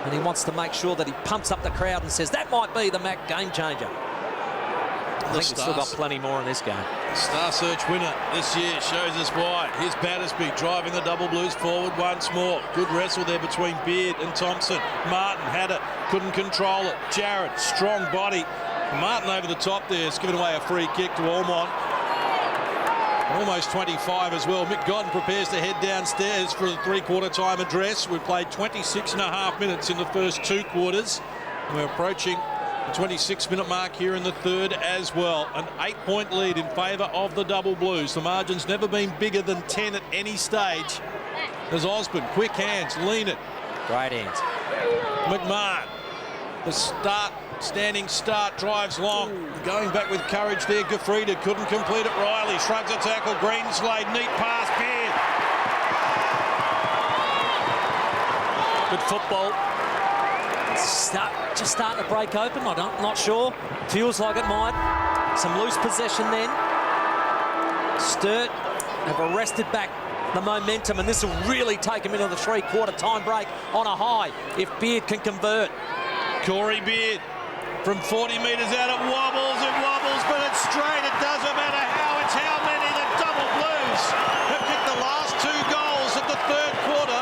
and he wants to make sure that he pumps up the crowd and says, that might be the Mac game changer. I think we've still got plenty more in this game. Star Search winner this year shows us why. Here's Battersby driving the Double Blues forward once more. Good wrestle there between Beard and Thompson. Martin had it, couldn't control it. Jarrett, strong body. Martin over the top there, has given away a free kick to Ormond. Almost 25 as well. Mick Godden prepares to head downstairs for the three-quarter time address. We've played 26.5 minutes in the first 2 quarters. We're approaching the 26-minute mark here in the third as well. An 8-point lead in favour of the Double Blues. The margin's never been bigger than 10 at any stage. There's Osborne, quick hands, lean it. Great hands. McMahon, the start, standing start, drives long. Going back with courage there, Gafrida couldn't complete it. Riley shrugs a tackle, Greenslade, neat pass, Beard. Good football. Just starting to break open. Not sure. Feels like it might. Some loose possession then. Sturt have arrested back the momentum, and this will really take him into the three-quarter time break on a high if Beard can convert. Corey Beard from 40 metres out, it wobbles, but it's straight. It doesn't matter how, it's how many. The Double Blues have kicked the last 2 goals of the third quarter.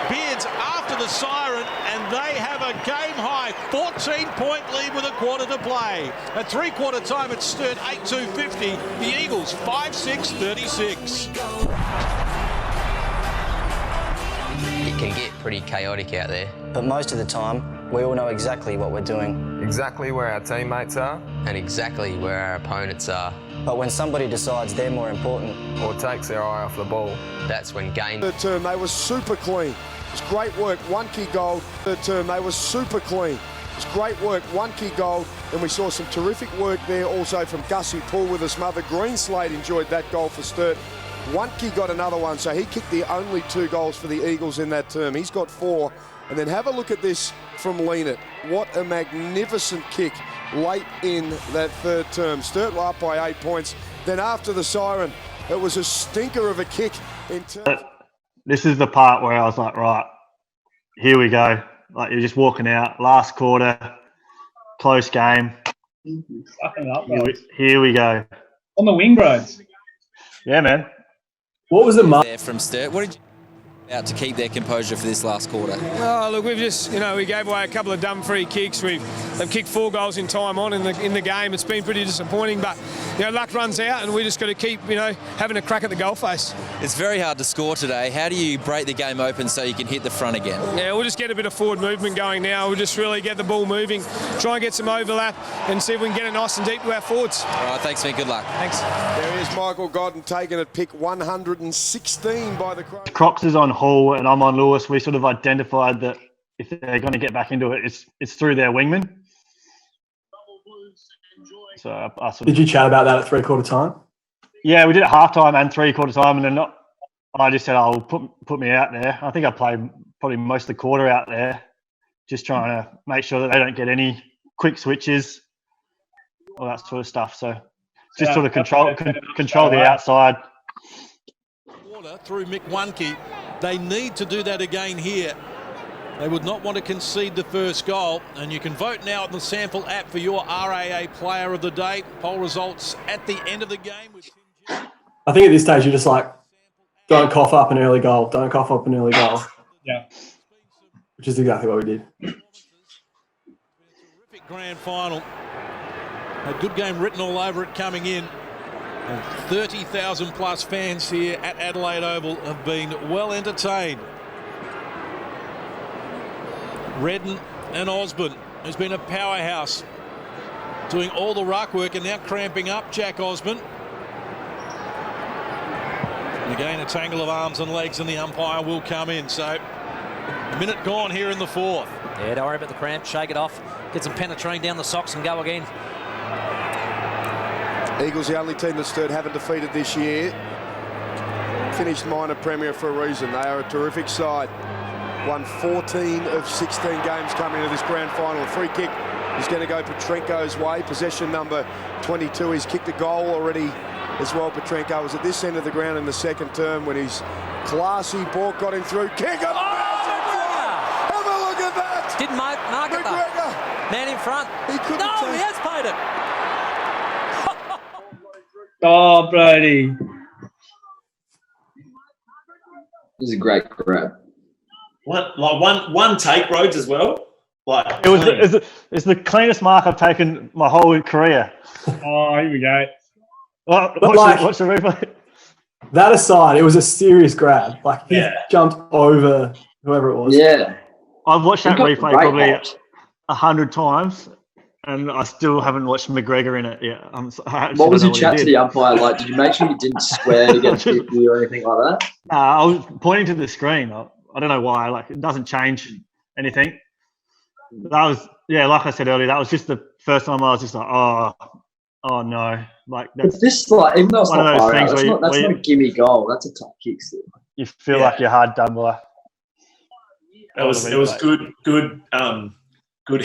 Beard's after the siren, and they have a game-high 14-point lead with a quarter to play. At three-quarter time, it's Sturt 8-2-50. The Eagles 5-6-36. It can get pretty chaotic out there. But most of the time, we all know exactly what we're doing. Exactly where our teammates are. And exactly where our opponents are. But when somebody decides they're more important, or takes their eye off the ball, that's when game... Third term, they were super clean. It's great work, 1 key goal. Third term, they were super clean. It's great work, 1 key goal. And we saw some terrific work there also from Gussie Paul with his mother. Greenslade enjoyed that goal for Sturt. 1 key got another one, so he kicked the only 2 goals for the Eagles in that term. He's got 4. And then have a look at this from Leanit. What a magnificent kick late in that third term. Sturt were up by 8 points. Then after the siren, it was a stinker of a kick in terms. This is the part where I was like, right, here we go. Like, you're just walking out, last quarter, close game. Here we go. On the wing roads. Yeah, man. What was the mark there from Sturt? What did you out to keep their composure for this last quarter? Oh, look, we've just, we gave away a couple of dumb free kicks. They've kicked 4 goals in time on in the game. It's been pretty disappointing, but luck runs out, and we just got to keep having a crack at the goal face. It's very hard to score today. How do you break the game open so you can hit the front again? Yeah, we'll just get a bit of forward movement going now. We'll just really get the ball moving, try and get some overlap, and see if we can get it nice and deep to our forwards. All right, thanks, mate. Good luck. Thanks. There is Michael Godden taking it, pick 116 by the Crocs. Crocs is on Hall and I'm on Lewis. We sort of identified that if they're going to get back into it, it's through their wingman. So Did you chat about that at three-quarter time? Yeah, we did at halftime and three-quarter time, and then I just said, "Oh, put me out there." I think I played probably most of the quarter out there, just trying to make sure that they don't get any quick switches, all that sort of stuff. So just sort of control the outside. Through Mick Wunke. They need to do that again here. They would not want to concede the first goal. And you can vote now on the SANFL app for your RAA Player of the Day. Poll results at the end of the game. I think at this stage you're just like, don't cough up an early goal. Don't cough up an early goal. Yeah. Which is exactly what we did. Terrific grand final. A good game written all over it coming in. And 30,000 plus fans here at Adelaide Oval have been well entertained. Redden and Osborne, who's been a powerhouse, doing all the ruck work and now cramping up Jack Osborne. And again, a tangle of arms and legs, and the umpire will come in. So, a minute gone here in the fourth. Yeah, don't worry about the cramp. Shake it off. Get some penetrating down the socks and go again. Eagles, the only team that Sturt haven't defeated this year. Finished minor premier for a reason. They are a terrific side. Won 14 of 16 games coming into this grand final. Free kick is going to go Petrenko's way. Possession number 22. He's kicked a goal already as well. Petrenko was at this end of the ground in the second term when his classy ball got him through. Kick up! Have a look at that! Didn't mark it though. Man in front. He couldn't he has paid it. Oh, Brodie. This is a great grab. One take, Rhodes, as well. Like it's the cleanest mark I've taken my whole career. Oh, here we go. Watch the replay. That aside, it was a serious grab. Like, he jumped over whoever it was. Yeah. I've watched that replay probably 100 times, and I still haven't watched McGregor in it yet. What was your chat to the umpire like? Did you make sure you didn't swear to get 50 or anything like that? I was pointing to the screen. I don't know why. Like, it doesn't change anything. That was, like I said earlier, that was just the first time I was just like, oh no. Like, that's this, like, even though it's one not of those far things out, that's not a gimme goal. That's a tough kick still. You feel like you're hard done by. It was good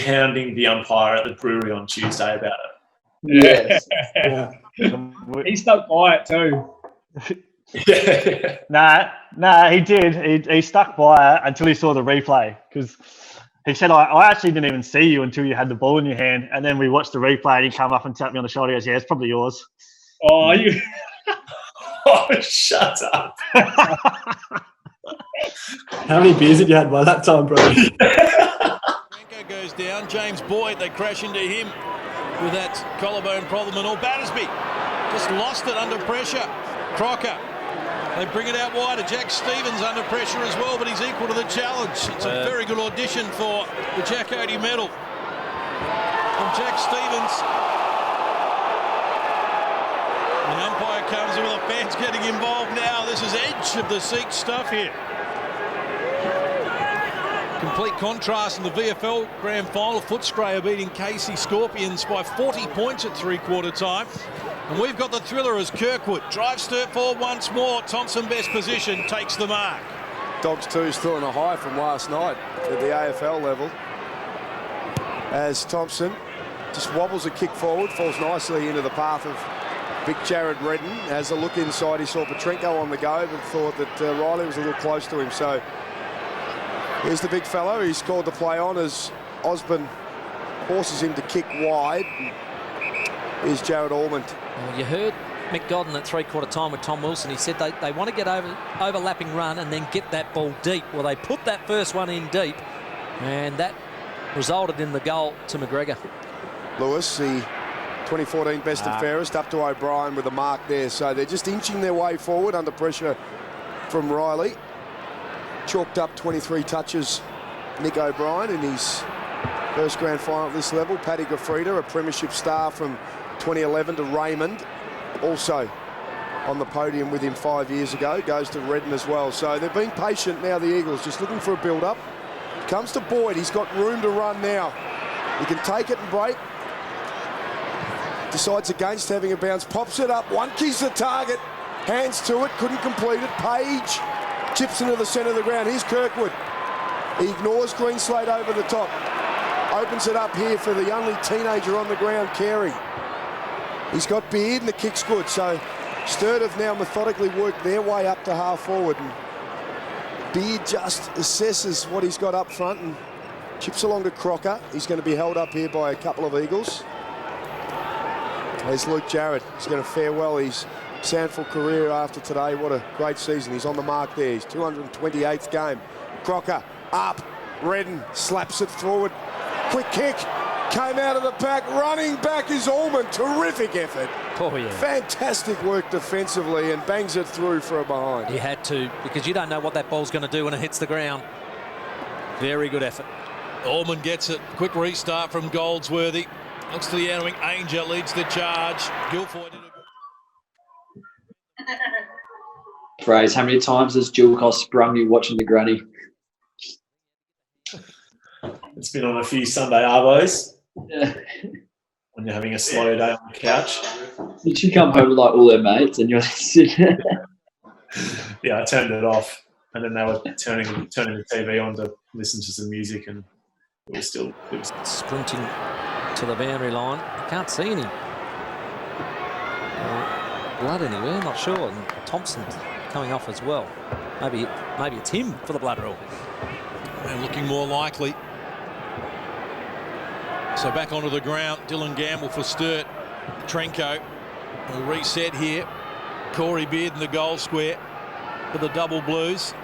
hounding the umpire at the brewery on Tuesday about it. Yeah. He stuck by it too. Nah, he did. He stuck by it until he saw the replay, because he said, I actually didn't even see you until you had the ball in your hand. And then we watched the replay and he came up and tapped me on the shoulder. He goes, yeah, it's probably yours. Oh, you... Oh, shut up. How many beers had you had by that time, bro? Franco goes down. James Boyd, they crash into him with that collarbone problem and all. Battersby just lost it under pressure. Crocker, they bring it out wider. Jack Stevens under pressure as well, but he's equal to the challenge. It's a very good audition for the Jack Oatey medal from Jack Stevens. The umpire comes in with the fans getting involved now. This is edge of the seat stuff here. Complete contrast in the VFL Grand Final. Footscray are beating Casey Scorpions by 40 points at three-quarter time. And we've got the thriller as Kirkwood drives Sturt forward once more. Thompson, best position, takes the mark. Dogs 2 still on a high from last night at the AFL level, as Thompson just wobbles a kick forward, falls nicely into the path of big Jared Redden. Has a look inside, he saw Petrenko on the go, but thought that Riley was a little close to him. So here's the big fellow. He's called the play on as Osborne forces him to kick wide. Here's Jared Allman. Well, you heard Mick Godden at three-quarter time with Tom Wilson. He said they want to get overlapping run and then get that ball deep. Well, they put that first one in deep, and that resulted in the goal to McGregor. Lewis, the 2014 best and fairest, up to O'Brien with a mark there. So they're just inching their way forward under pressure from Riley. Chalked up 23 touches, Nick O'Brien, in his first grand final at this level. Paddy Goffrida, a premiership star from 2011 to Raymond, also on the podium with him 5 years ago, goes to Redden as well. So they've been patient now, the Eagles, just looking for a build-up. Comes to Boyd, he's got room to run now. He can take it and break. Decides against having a bounce, pops it up, One-key's the target, hands to it, couldn't complete it. Page chips into the centre of the ground. Here's Kirkwood. He ignores Greenslade over the top. Opens it up here for the only teenager on the ground, Carey. He's got Beard and the kick's good. So Sturt have now methodically worked their way up to half forward. And Beard just assesses what he's got up front and chips along to Crocker. He's going to be held up here by a couple of Eagles. There's Luke Jarrett. He's going to farewell his SANFL career after today. What a great season. He's on the mark there. His 228th game. Crocker up. Redden slaps it forward. Quick kick. Came out of the pack. Running back is Allman. Terrific effort. Oh, yeah. Fantastic work defensively and bangs it through for a behind. He had to, because you don't know what that ball's going to do when it hits the ground. Very good effort. Allman gets it. Quick restart from Goldsworthy. Looks to the outwing. Angel leads the charge. Guilfoyle did it. Fraser, how many times has Jilcos sprung you watching the granny? It's been on a few Sunday arbos. Yeah. When you're having a slow day on the couch. Did she come home with like all their mates and you're sitting there? Yeah, I turned it off, and then they were turning the TV on to listen to some music, and it was sprinting to the boundary line. I can't see any. blood anywhere, not sure. And Thompson coming off as well. Maybe it's him for the blood rule. And looking more likely. So back onto the ground, Dylan Gamble for Sturt. Trenko will reset here. Corey Beard in the goal square for the Double Blues.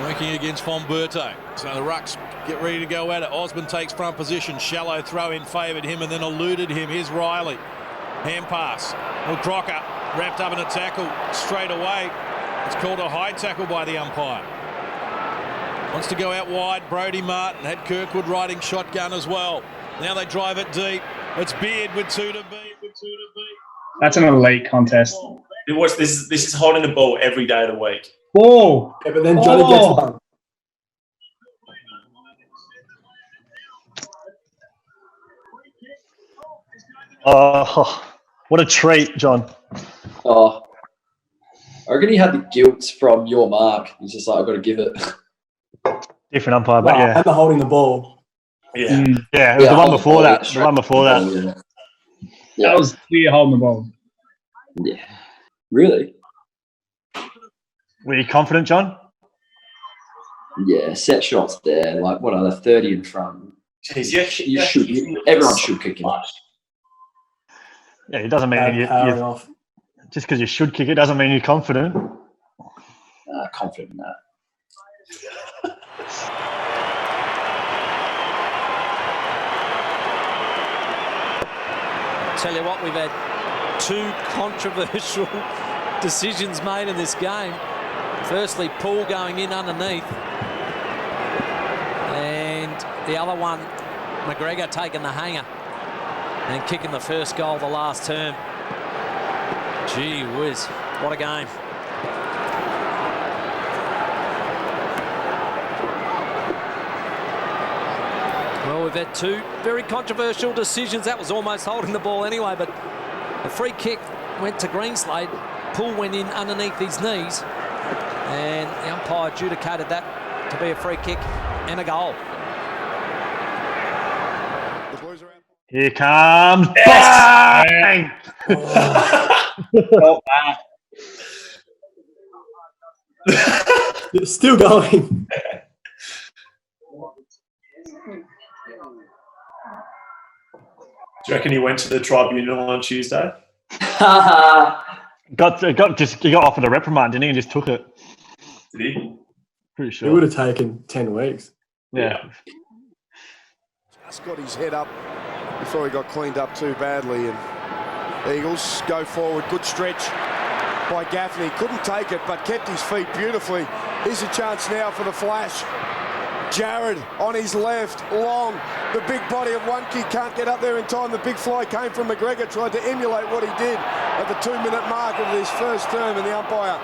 Working against Fomberto. So the Rucks get ready to go at it. Osborne takes front position. Shallow throw in favoured him and then eluded him. Here's Riley. Hand pass. Well, Crocker wrapped up in a tackle straight away. It's called a high tackle by the umpire. Wants to go out wide. Brodie Martin had Kirkwood riding shotgun as well. Now they drive it deep. It's Beard with 2 to beat. That's an elite contest. This is holding the ball every day of the week. Whoa! Yeah, but then Johnny gets one. Oh, what a treat, John. Oh, I reckon he had the guilt from your mark. He's just like, I've got to give it. Different umpire, but yeah. And the holding the ball. Yeah. Yeah, it was the one before that. The one before that. Yeah. That was clear holding the ball. Yeah. Really? Were you confident, John? Yeah, set shots there. Like, what are they, 30 in front? Jeez, everyone should kick him. Yeah, it doesn't mean you just because you should kick it doesn't mean you're confident. Confident in that. Tell you what, we've had 2 controversial decisions made in this game. Firstly, Poole going in underneath, and the other one, McGregor taking the hanger and kicking the first goal of the last term. Gee whiz, what a game. Well, we've had 2 very controversial decisions. That was almost holding the ball anyway, but the free kick went to Greenslade. Poole went in underneath his knees, and the umpire adjudicated that to be a free kick and a goal. Here comes bang! It's still going. Do you reckon he went to the tribunal on Tuesday? He got offered a reprimand, didn't he? And just took it. Did he? Pretty sure. It would have taken 10 weeks. Yeah. Just got his head up before he got cleaned up too badly, and Eagles go forward. Good stretch by Gaffney. Couldn't take it, but kept his feet beautifully. Here's a chance now for the flash. Jared on his left, long. The big body of one kid can't get up there in time. The big fly came from McGregor, tried to emulate what he did at the 2-minute mark of his first term, and the umpire,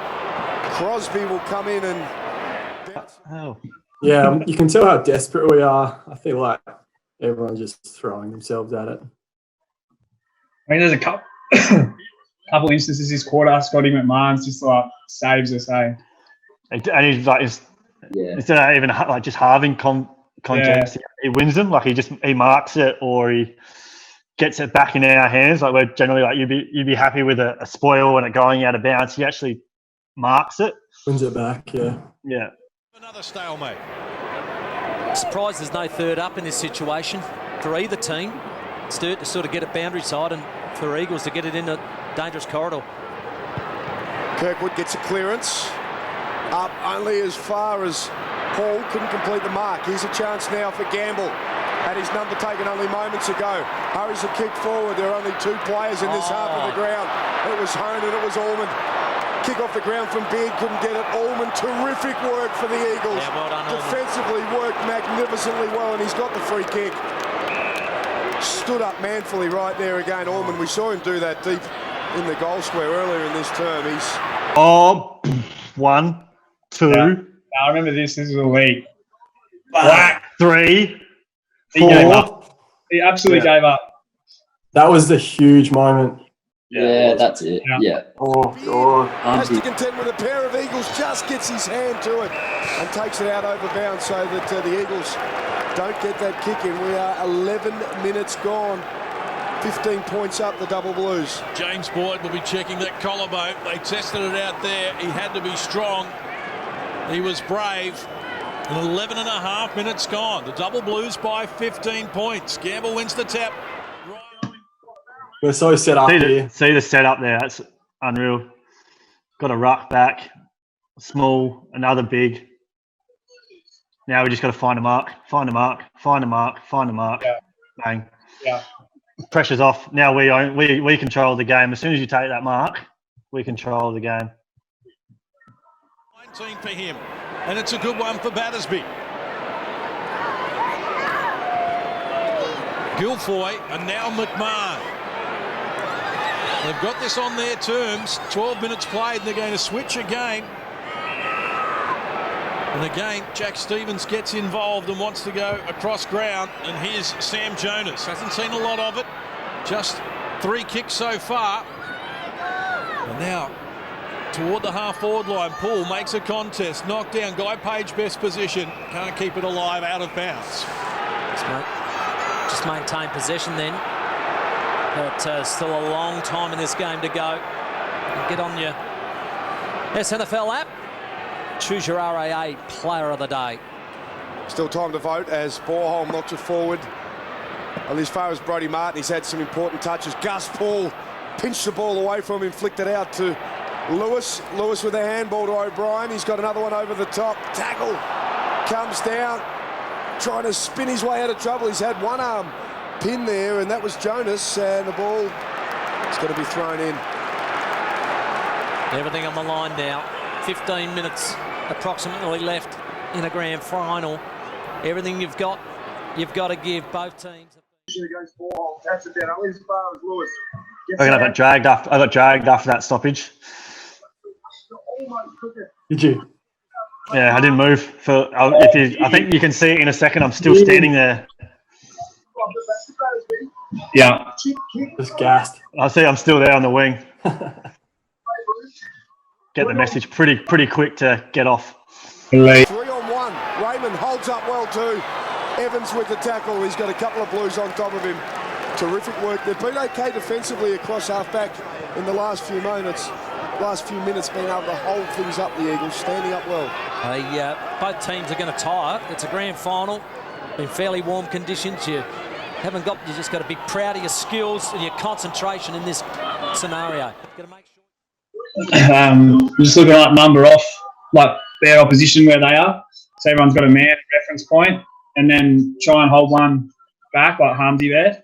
Crosby, will come in and... Oh. Yeah, you can tell how desperate we are. I feel like everyone's just throwing themselves at it. I mean, there's a couple instances this quarter. Scotty McMahon's just like saves us, eh? And he's like, instead of even like just halving contests, he wins them. Like he marks it or he gets it back in our hands. Like we're generally like you'd be happy with a spoil and it going out of bounds. He actually marks it, wins it back. Yeah. Another stalemate. Surprised there's no third up in this situation for either team. Sturt to sort of get it boundary side and for Eagles to get it in a dangerous corridor. Kirkwood gets a clearance. Up only as far as Paul couldn't complete the mark. Here's a chance now for Gamble. Had his number taken only moments ago. Hurries the kick forward. There are only 2 players in this half of the ground. It was Hone and it was Allman. Kick off the ground from Beard, couldn't get it. Allman, terrific work for the Eagles. Yeah, well done, defensively worked magnificently well, and he's got the free kick. Stood up manfully right there again, Allman. We saw him do that deep in the goal square earlier in this term. He's 1, 2. Yeah. I remember this. This was a league. 3, 4. Gave up. He absolutely gave up. That was the huge moment. Yeah, that's it. Yeah. Oh, God. Has to contend with a pair of Eagles, just gets his hand to it and takes it out over bounds so that the Eagles don't get that kick in. We are 11 minutes gone 15 points up, the Double Blues. James Boyd will be checking that collarbone. They tested it out there. He had to be strong. He was brave. And 11 and a half minutes gone. The Double Blues by 15 points. Gamble wins the tap. We're so set up here. See the setup there. That's unreal. Got a ruck back. Small, another big. Now we just got to find a mark, find a mark, find a mark, find a mark. Yeah. Bang. Yeah. Pressure's off. Now we control the game. As soon as you take that mark, we control the game. 19 for him. And it's a good one for Battersby. Guilfoy and now McMahon. They've got this on their terms. 12 minutes played and they're going to switch again. And again, Jack Stevens gets involved and wants to go across ground. And here's Sam Jonas. Hasn't seen a lot of it. Just 3 kicks so far. And now toward the half-forward line. Poole makes a contest. Knocked down. Guy Page best position. Can't keep it alive, out of bounds. Just maintain possession then. But still a long time in this game to go. Get on your SNFL app. Choose your RAA Player of the Day. Still time to vote as Borholm knocks it forward. And as far as Brodie Martin, he's had some important touches. Gus Paul pinched the ball away from him, flicked it out to Lewis. Lewis with a handball to O'Brien. He's got another one over the top. Tackle comes down, trying to spin his way out of trouble. He's had one arm pin there, and that was Jonas. And the ball is going to be thrown in. Everything on the line now. 15 minutes approximately left in a grand final. Everything you've got to give both teams. I got dragged after that stoppage. Did you? Yeah, I didn't move. I think you can see it in a second. I'm still standing there. Yeah. Just gassed. I see I'm still there on the wing. Get the message pretty quick to get off. 3-on-1. Raymond holds up well too. Evans with the tackle. He's got a couple of Blues on top of him. Terrific work. They've been okay defensively across half-back in the last few minutes. Being able to hold things up, the Eagles standing up well. Both teams are going to tire. It's a grand final in fairly warm conditions. You just got to be proud of your skills and your concentration in this scenario. Got to make sure. Just looking at number off, like their opposition where they are. So everyone's got a man reference point, and then try and hold one back like Harmsy there.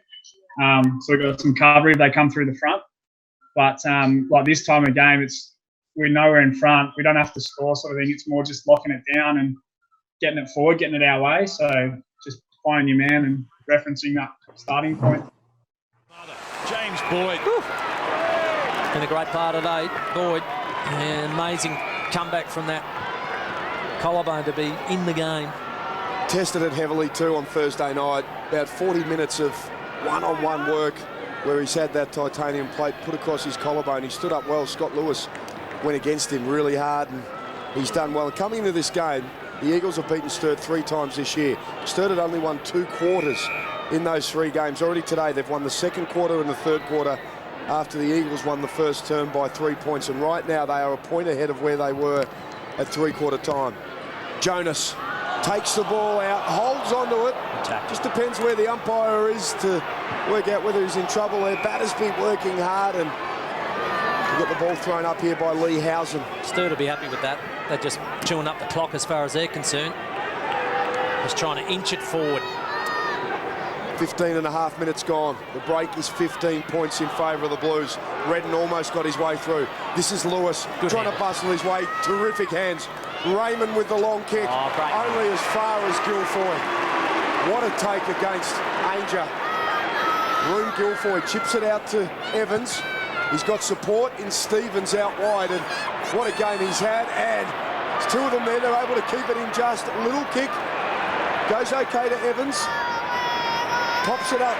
So we've got some cover if they come through the front. But like this time of game, we know we're in front. We don't have to score sort of thing. It's more just locking it down and getting it forward, getting it our way. So just finding your man and referencing that starting point. James Boyd. Been a great part today, Boyd. And amazing comeback from that collarbone to be in the game. Tested it heavily too on Thursday night. About 40 minutes of one-on-one work where he's had that titanium plate put across his collarbone. He stood up well. Scott Lewis went against him really hard, and he's done well. And coming into this game, the Eagles have beaten Sturt 3 times this year. Sturt had only won 2 quarters in those 3 games. Already today, they've won the second quarter and the third quarter after the Eagles won the first term by 3 points. And right now, they are a point ahead of where they were at 3-quarter time. Jonas takes the ball out, holds onto it. Just depends where the umpire is to work out whether he's in trouble there. Battersby working hard, and we get the ball thrown up here by Lee Housen. Sturt will be happy with that. They're just chewing up the clock as far as they're concerned. Just trying to inch it forward. 15 and a half minutes gone. The break is 15 points in favour of the Blues. Redden almost got his way through. This is Lewis trying to bustle his way. Terrific hands. Raymond with the long kick. Only as far as Guilfoy. What a take against Ainger. Room Guilfoy chips it out to Evans. He's got support in Stevens out wide, and what a game he's had. And it's 2 of them there. They're able to keep it in just. Little kick. Goes okay to Evans. Pops it up.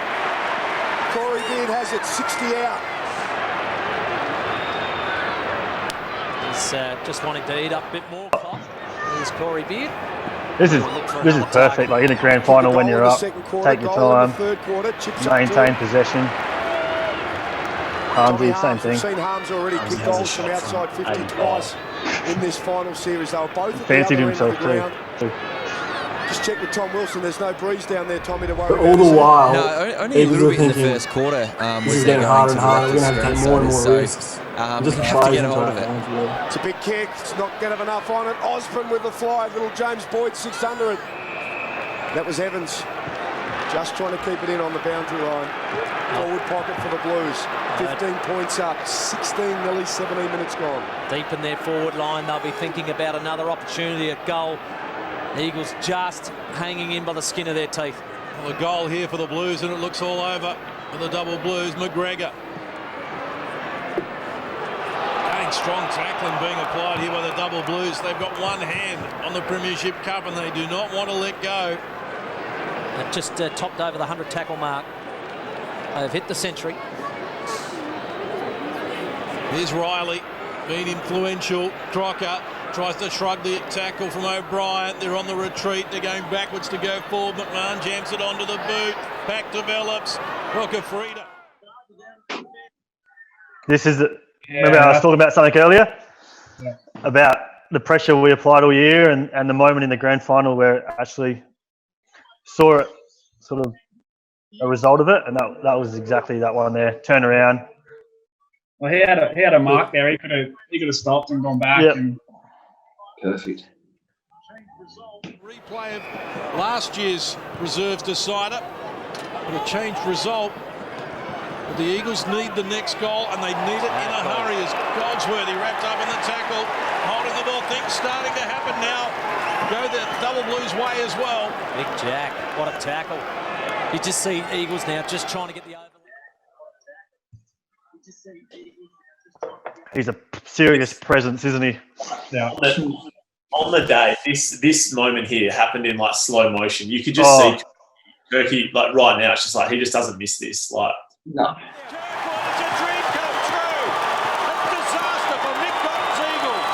Corey Beard has it 60 out. He's just wanting to eat up a bit more. Here's Corey Beard. This is perfect. Like in a grand final when you're up, take your time, maintain possession. Harmsy, same We've thing. seen Harms already kick goals from outside 50 twice in this final series. They were both at the Fancied other end of himself the ground. too. Just check with Tom Wilson. There's no breeze down there, Tommy, to worry But about. all the is there? while, No, only a Eagles little are bit in the thinking, first quarter. this is getting harder and harder. We're going to have to take more and more risks. We Just have to get a plays hold into of our it. hands, really. It's a big kick. It's not going to have enough on it. Osborne with the fly. Little James Boyd 600. That was Evans. Just trying to keep it in on the boundary line. Forward pocket for the Blues. 15 points up. 16, nearly 17 minutes gone. Deep in their forward line, they'll be thinking about another opportunity at goal. Eagles just hanging in by the skin of their teeth. Well, a goal here for the Blues, and it looks all over for the double Blues. McGregor. Again, strong tackling being applied here by the double Blues. They've got one hand on the Premiership Cup, and they do not want to let go. They've just topped over the 100 tackle mark. They've hit the century. Here's Riley, being influential. Crocker tries to shrug the tackle from O'Brien. They're on the retreat. They're going backwards to go forward. McMahon jams it onto the boot. Back develops. Rocker Frida. This is remember I was talking about something earlier about the pressure we applied all year and the moment in the grand final where actually saw it sort of a result of it, and that was exactly that one there. Turn around. Well, he had a mark there. He could have stopped and gone back. Yep. And Perfect. Replay of last year's reserves decider. But a changed result. But the Eagles need the next goal, and they need it in a hurry as Goldsworthy wrapped up in the tackle, holding the ball. Things starting to happen now. Go the double Blues way as well. Big Jack, what a tackle. You just see Eagles now just trying to get the over. He's a serious presence, isn't he? Yeah. On the day, this moment here happened in like slow motion. You could just see Turkey like right now. It's just like he just doesn't miss this. Like No. It's a dream come true. A disaster for Mick Cotton's Eagles.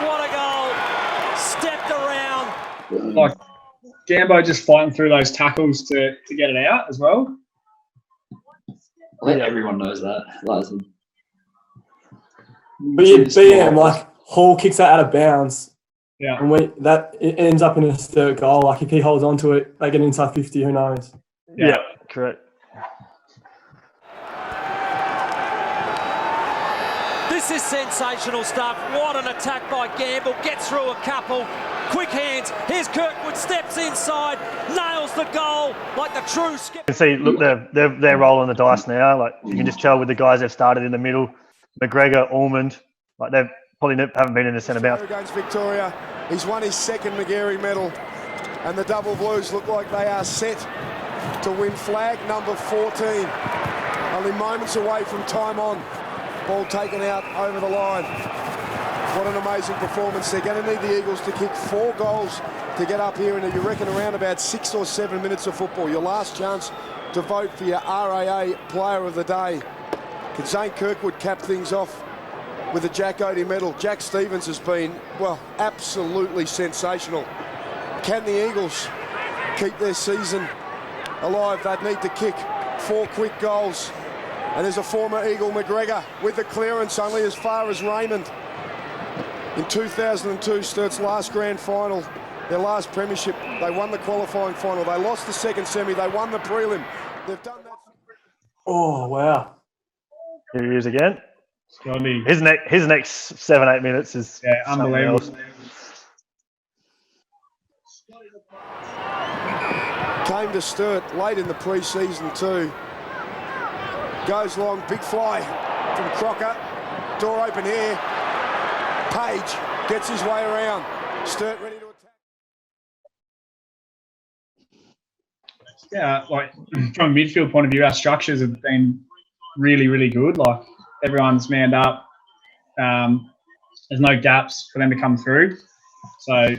What a goal. Stepped around. like Gambo just fighting through those tackles to get it out as well. I think everyone knows that. Larson. But yeah, BM, like Hall kicks that out of bounds. Yeah. And it ends up in a Sturt goal. Like if he holds on to it, they get inside 50, who knows? Yeah, correct. This is sensational stuff. What an attack by Gamble. Gets through a couple. Quick hands. Here's Kirkwood. Steps inside. Nails the goal like the true skipper. You can see, look, they're rolling the dice now. Like you can just tell with the guys they've started in the middle. McGregor, Ormond, like they've probably haven't been in the centre bounce. Against Victoria, he's won his second McGarry medal, and the double Blues look like they are set to win flag number 14. Only moments away from time on. Ball taken out over the line. What an amazing performance. They're going to need the Eagles to kick 4 goals to get up here in, you reckon, around about 6 or 7 minutes of football. Your last chance to vote for your RAA Player of the Day. Can Zane Kirkwood cap things off with a Jack Odie medal? Jack Stevens has been, well, absolutely sensational. Can the Eagles keep their season alive? They'd need to kick 4 quick goals. And there's a former Eagle, McGregor, with the clearance only as far as Raymond. In 2002, Sturt's last grand final, their last premiership, they won the qualifying final. They lost the second semi, they won the prelim. They've done that. Oh, wow. Here he is again. Scotty. His next 7-8 minutes is unbelievable. Came to Sturt late in the pre-season too. Goes long, big fly from Crocker. Door open here. Page gets his way around. Sturt ready to attack. Yeah, like from a midfield point of view, our structures have been really, really good. Like everyone's manned up. There's no gaps for them to come through. So,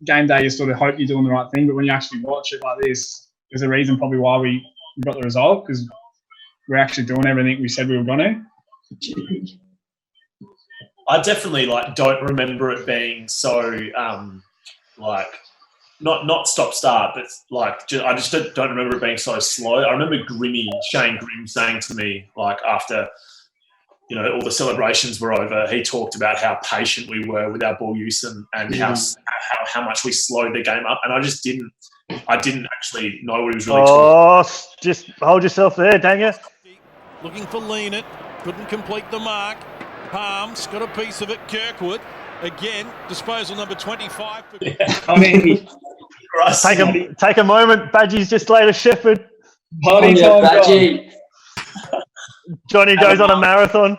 game day, you sort of hope you're doing the right thing. But when you actually watch it like this, there's a reason probably why we got the result, because we're actually doing everything we said we were going to. I definitely don't remember it being so not stop-start, but like I just don't remember it being so slow. I remember Shane Grimm saying to me, like after all the celebrations were over, he talked about how patient we were with our ball use and how much we slowed the game up, and I didn't actually know what he was really talking about. Just hold yourself there, dang it. Looking for Leanett, couldn't complete the mark. Palms got a piece of it. Kirkwood again, disposal number 25. Take a moment. Badgie's just laid a shepherd. Badgie. Johnny goes on a marathon.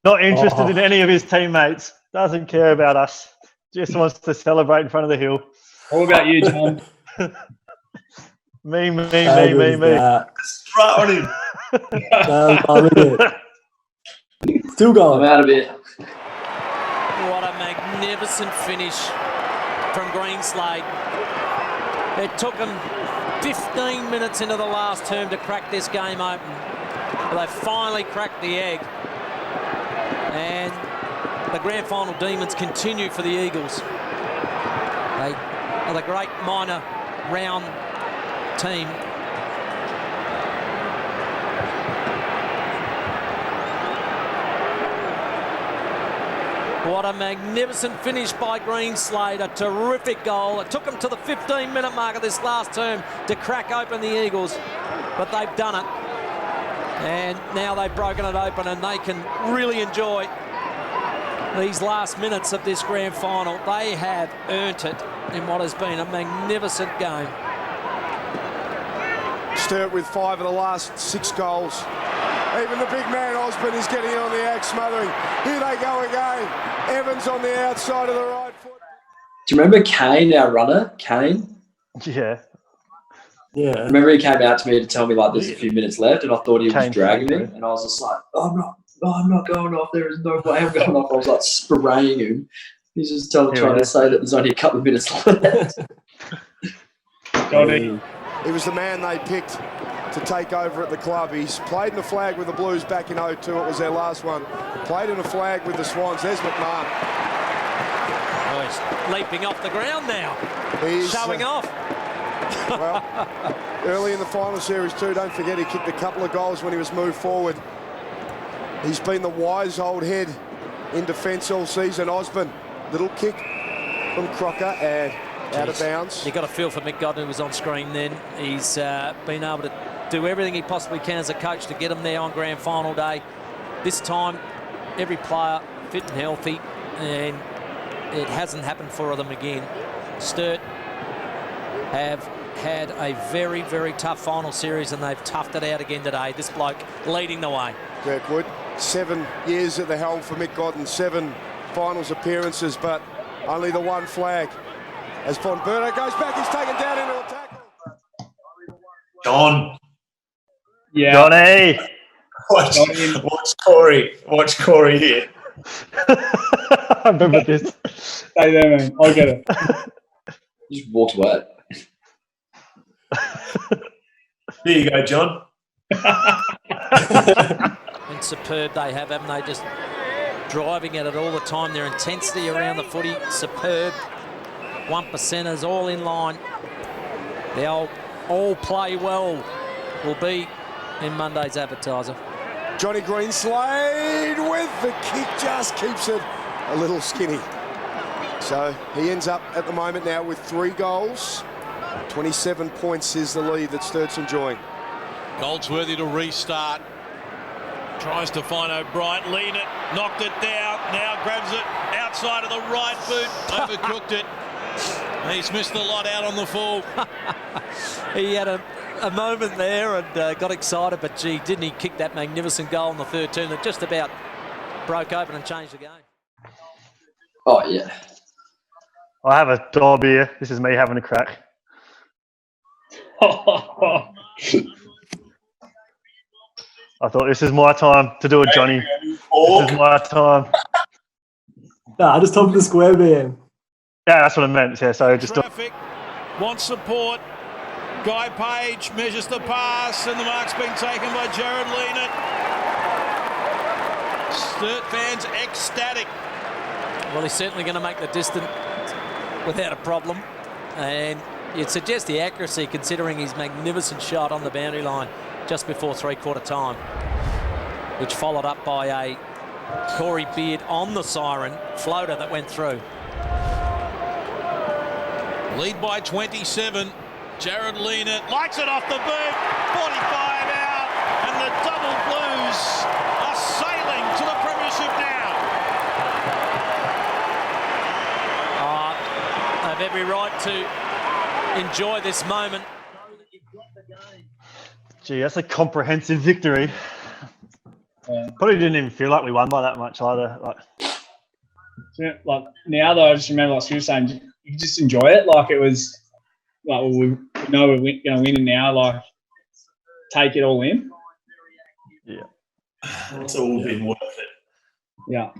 Not interested in any of his teammates. Doesn't care about us. Just wants to celebrate in front of the hill. All about you, John. Me. Strut on him. Still going. I'm out of it. What a magnificent finish from Greenslade. It took them 15 minutes into the last term to crack this game open. But they finally cracked the egg. And the grand final demons continue for the Eagles. They are the great minor round team. What a magnificent finish by Greenslade. A terrific goal. It took them to the 15-minute mark of this last term to crack open the Eagles, but they've done it. And now they've broken it open and they can really enjoy these last minutes of this grand final. They have earned it in what has been a magnificent game. Sturt with 5 of the last 6 goals. Even the big man Osborne is getting on the axe, smothering. Here they go again. Evans on the outside of the right foot. Do you remember Kane, our runner? Kane? Yeah. Yeah. Remember he came out to me to tell me like there's a few minutes left, and I thought he was dragging me, and I was just like, I'm not going off. There is no way I'm going off. I was like spraying him. He's just trying to say that there's only a couple of minutes left. He was the man they picked to take over at the club. He's played in a flag with the Blues back in 02. It was their last one. Played in a flag with the Swans. There's McMahon. Oh, he's leaping off the ground now. He's showing off. Well, early in the final series too, don't forget he kicked a couple of goals when he was moved forward. He's been the wise old head in defence all season. Osborne, little kick from Crocker and out of bounds. You got a feel for Mick Godden, who was on screen then. He's been able to do everything he possibly can as a coach to get him there on grand final day. This time, every player fit and healthy, and it hasn't happened for them again. Sturt have had a very, very tough final series, and they've toughed it out again today. This bloke leading the way. Kirkwood, 7 years at the helm for Mick Godden, 7 finals appearances, but only the 1 flag. As Von Berto goes back, he's taken down into a tackle. John. Yeah. Johnny. Watch Corey here. I remember this. Stay there, man. I'll get it. Just walked away. There you go, John. And superb they have, haven't they? Just driving at it all the time. Their intensity around the footy, superb. 1%ers all in line. They'll all play well will be in Monday's advertiser. Johnny Greenslade with the kick, just keeps it a little skinny. So he ends up at the moment now with 3 goals. 27 points is the lead that Sturt's enjoying. Goldsworthy to restart. Tries to find O'Brien. Lean it. Knocked it down. Now grabs it outside of the right boot. Overcooked it. He's missed the lot out on the full. He had a moment there and got excited, but gee, didn't he kick that magnificent goal in the 3rd term that just about broke open and changed the game. Oh, yeah. I have a door beer. This is me having a crack. I thought this is my time to do it, Johnny. This is my time. Nah, I just topped the square man. Yeah, that's what I meant. Yeah, so just Traffic wants support. Guy Page measures the pass, and the mark's been taken by Jared Leanett. Sturt fans ecstatic. Well, he's certainly going to make the distance without a problem. And you'd suggest the accuracy, considering his magnificent shot on the boundary line just before three-quarter time, which followed up by a Corey Beard on the siren floater that went through. Lead by 27. Jared Lena lights it off the boot. 45 out, and the Double Blues are sailing to the premiership now. They have every right to enjoy this moment. Gee, that's a comprehensive victory. Yeah. Probably didn't even feel like we won by that much either. Like now, though, I just remember, like you were saying, you can just enjoy it. Like it was, like well, we know we're going to win, and now, like, take it all in. Yeah, it's all been worth it. Yeah,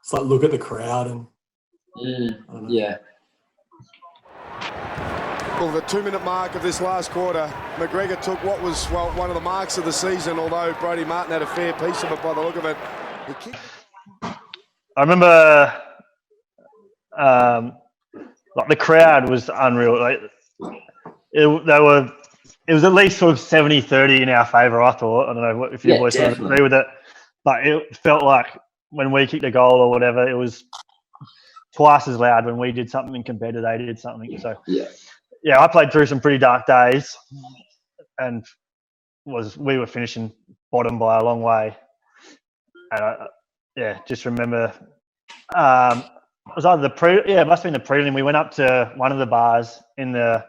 it's like look at the crowd and yeah. Well, the 2-minute mark of this last quarter, McGregor took what was, well, one of the marks of the season, although Brodie Martin had a fair piece of it by the look of it. I remember like the crowd was unreal. Like it was at least sort of 70-30 in our favour, I thought. I don't know if you boys sort of agree with it, but it felt like when we kicked a goal or whatever, it was twice as loud when we did something compared to they did something. So yeah, I played through some pretty dark days, and we were finishing bottom by a long way. And just remember, it was either it must have been the prelim. We went up to one of the bars in the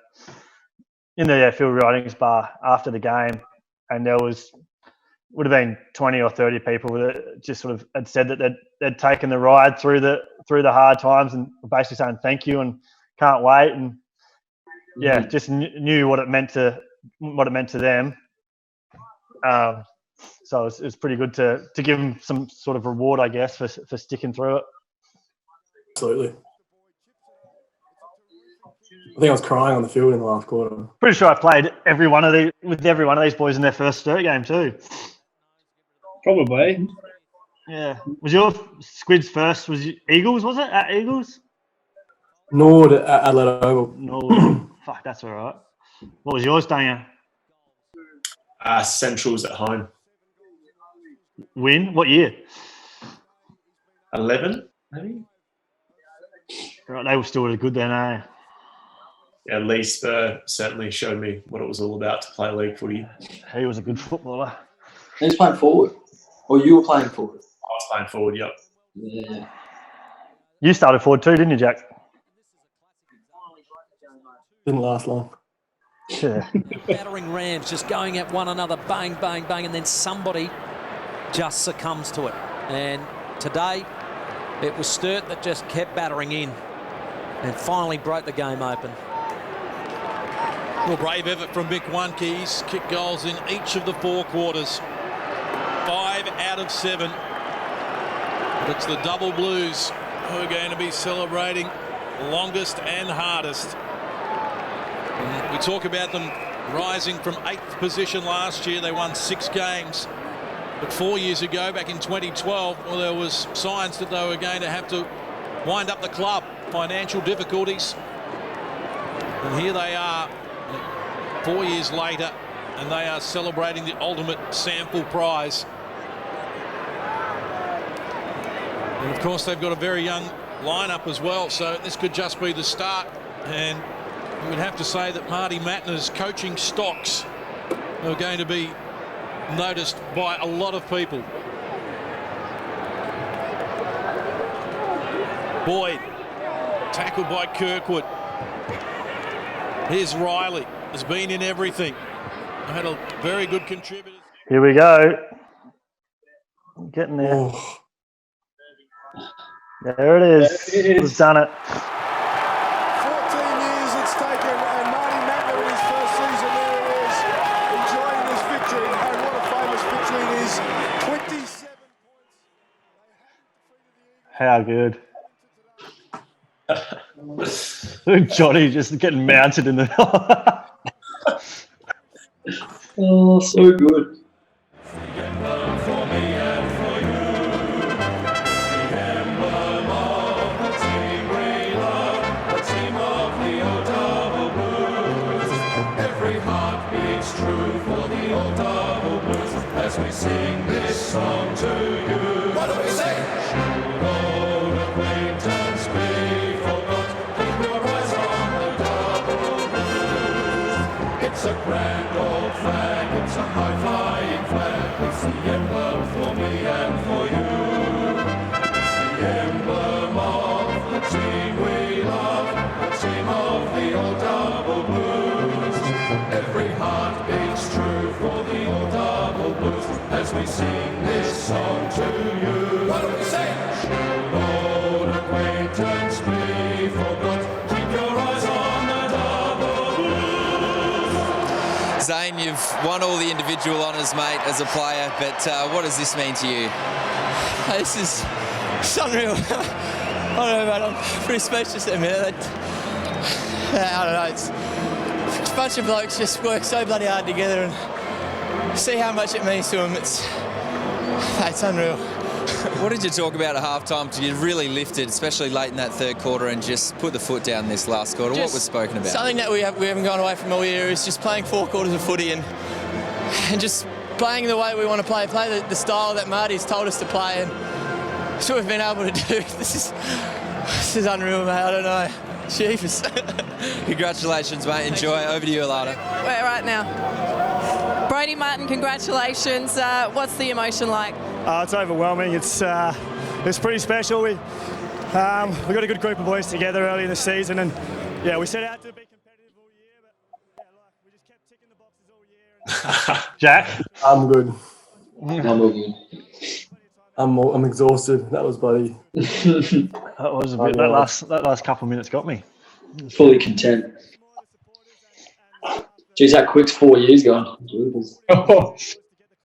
Phil Ridings bar after the game, and there would have been 20 or 30 people that just sort of had said that they'd taken the ride through the hard times and basically saying thank you and can't wait, and just knew what it meant to them. So it was pretty good to give them some sort of reward, I guess, for sticking through it. Absolutely. I think I was crying on the field in the last quarter. Pretty sure I played with every one of these boys in their first Sturt game too. Probably. Yeah. Was your Squids first? Was Eagles? Was it at Eagles? Nord at Adelaide Oval. Nord. Fuck, that's all right. What was yours, Daniel? Central's at home. Win? What year? 11, maybe. Right, they were still really good then, eh? Yeah, Lee Spur certainly showed me what it was all about to play league footy. He was a good footballer. He was playing forward. Or you were playing forward? I was playing forward, yep. Yeah. You started forward too, didn't you, Jack? Didn't last long. Yeah. Battering rams just going at one another, bang, bang, bang, and then somebody just succumbs to it. And today, it was Sturt that just kept battering in and finally broke the game open. Well, brave effort from Mick One-Key. He's kicked goals in each of the 4 quarters. 5 out of 7. But it's the Double Blues who are going to be celebrating longest and hardest. And we talk about them rising from 8th position last year. They won 6 games. But 4 years ago, back in 2012, well, there was signs that they were going to have to wind up the club. Financial difficulties. And here they are 4 years later, and they are celebrating the ultimate SANFL prize. And of course, they've got a very young lineup as well, so this could just be the start. And you would have to say that Marty Matner's coaching stocks are going to be noticed by a lot of people. Boyd, tackled by Kirkwood. Here's Riley, has been in everything. Had a very good contributor. Here we go. Getting there. Oh. There it is. We've done it. 14 years it's taken, and Marty Matner in his first season, there he is, enjoying this victory. And what a famous victory it is. 27 points. How good. Johnny just getting mounted in the... Oh, so good. as we sing this song to you. What do we sing? Should old acquaintance be forgot? Keep your eyes on the double blues. It's a grand old flag, it's a high-flying flag. It's the emblem for me and for you. It's the emblem of the team we love, the team of the old double blues. Every heart beats true for the old double blues as we sing this song to you. What do we say? Should old acquaintance be forgot? Keep your eyes on the double blues. Zane, you've won all the individual honours, mate, as a player, but what does this mean to you? This is unreal. I don't know, mate. I'm pretty speechless at the minute. I don't know. It's a bunch of blokes just work so bloody hard together and see how much it means to them. It's unreal. What did you talk about at halftime to get really lifted, especially late in that third quarter, and just put the foot down this last quarter? What was spoken about? Something that we haven't gone away from all year is just playing 4 quarters of footy and just playing the way we want to play the style that Marty's told us to play, and that's what we've been able to do. This is unreal, mate. I don't know. Jeepers. Congratulations, mate. Enjoy. Over to you, Alana. Where right now? Brodie Martin, congratulations. What's the emotion like? It's overwhelming. It's pretty special. We got a good group of boys together early in the season, and yeah, we set out to be competitive all year, but yeah, like, we just kept ticking the boxes all year. Jack? I'm good. I'm all good. I'm exhausted. That was bloody. That was a bit. That last couple of minutes got me. Fully content. Geez, that quick's 4 years gone.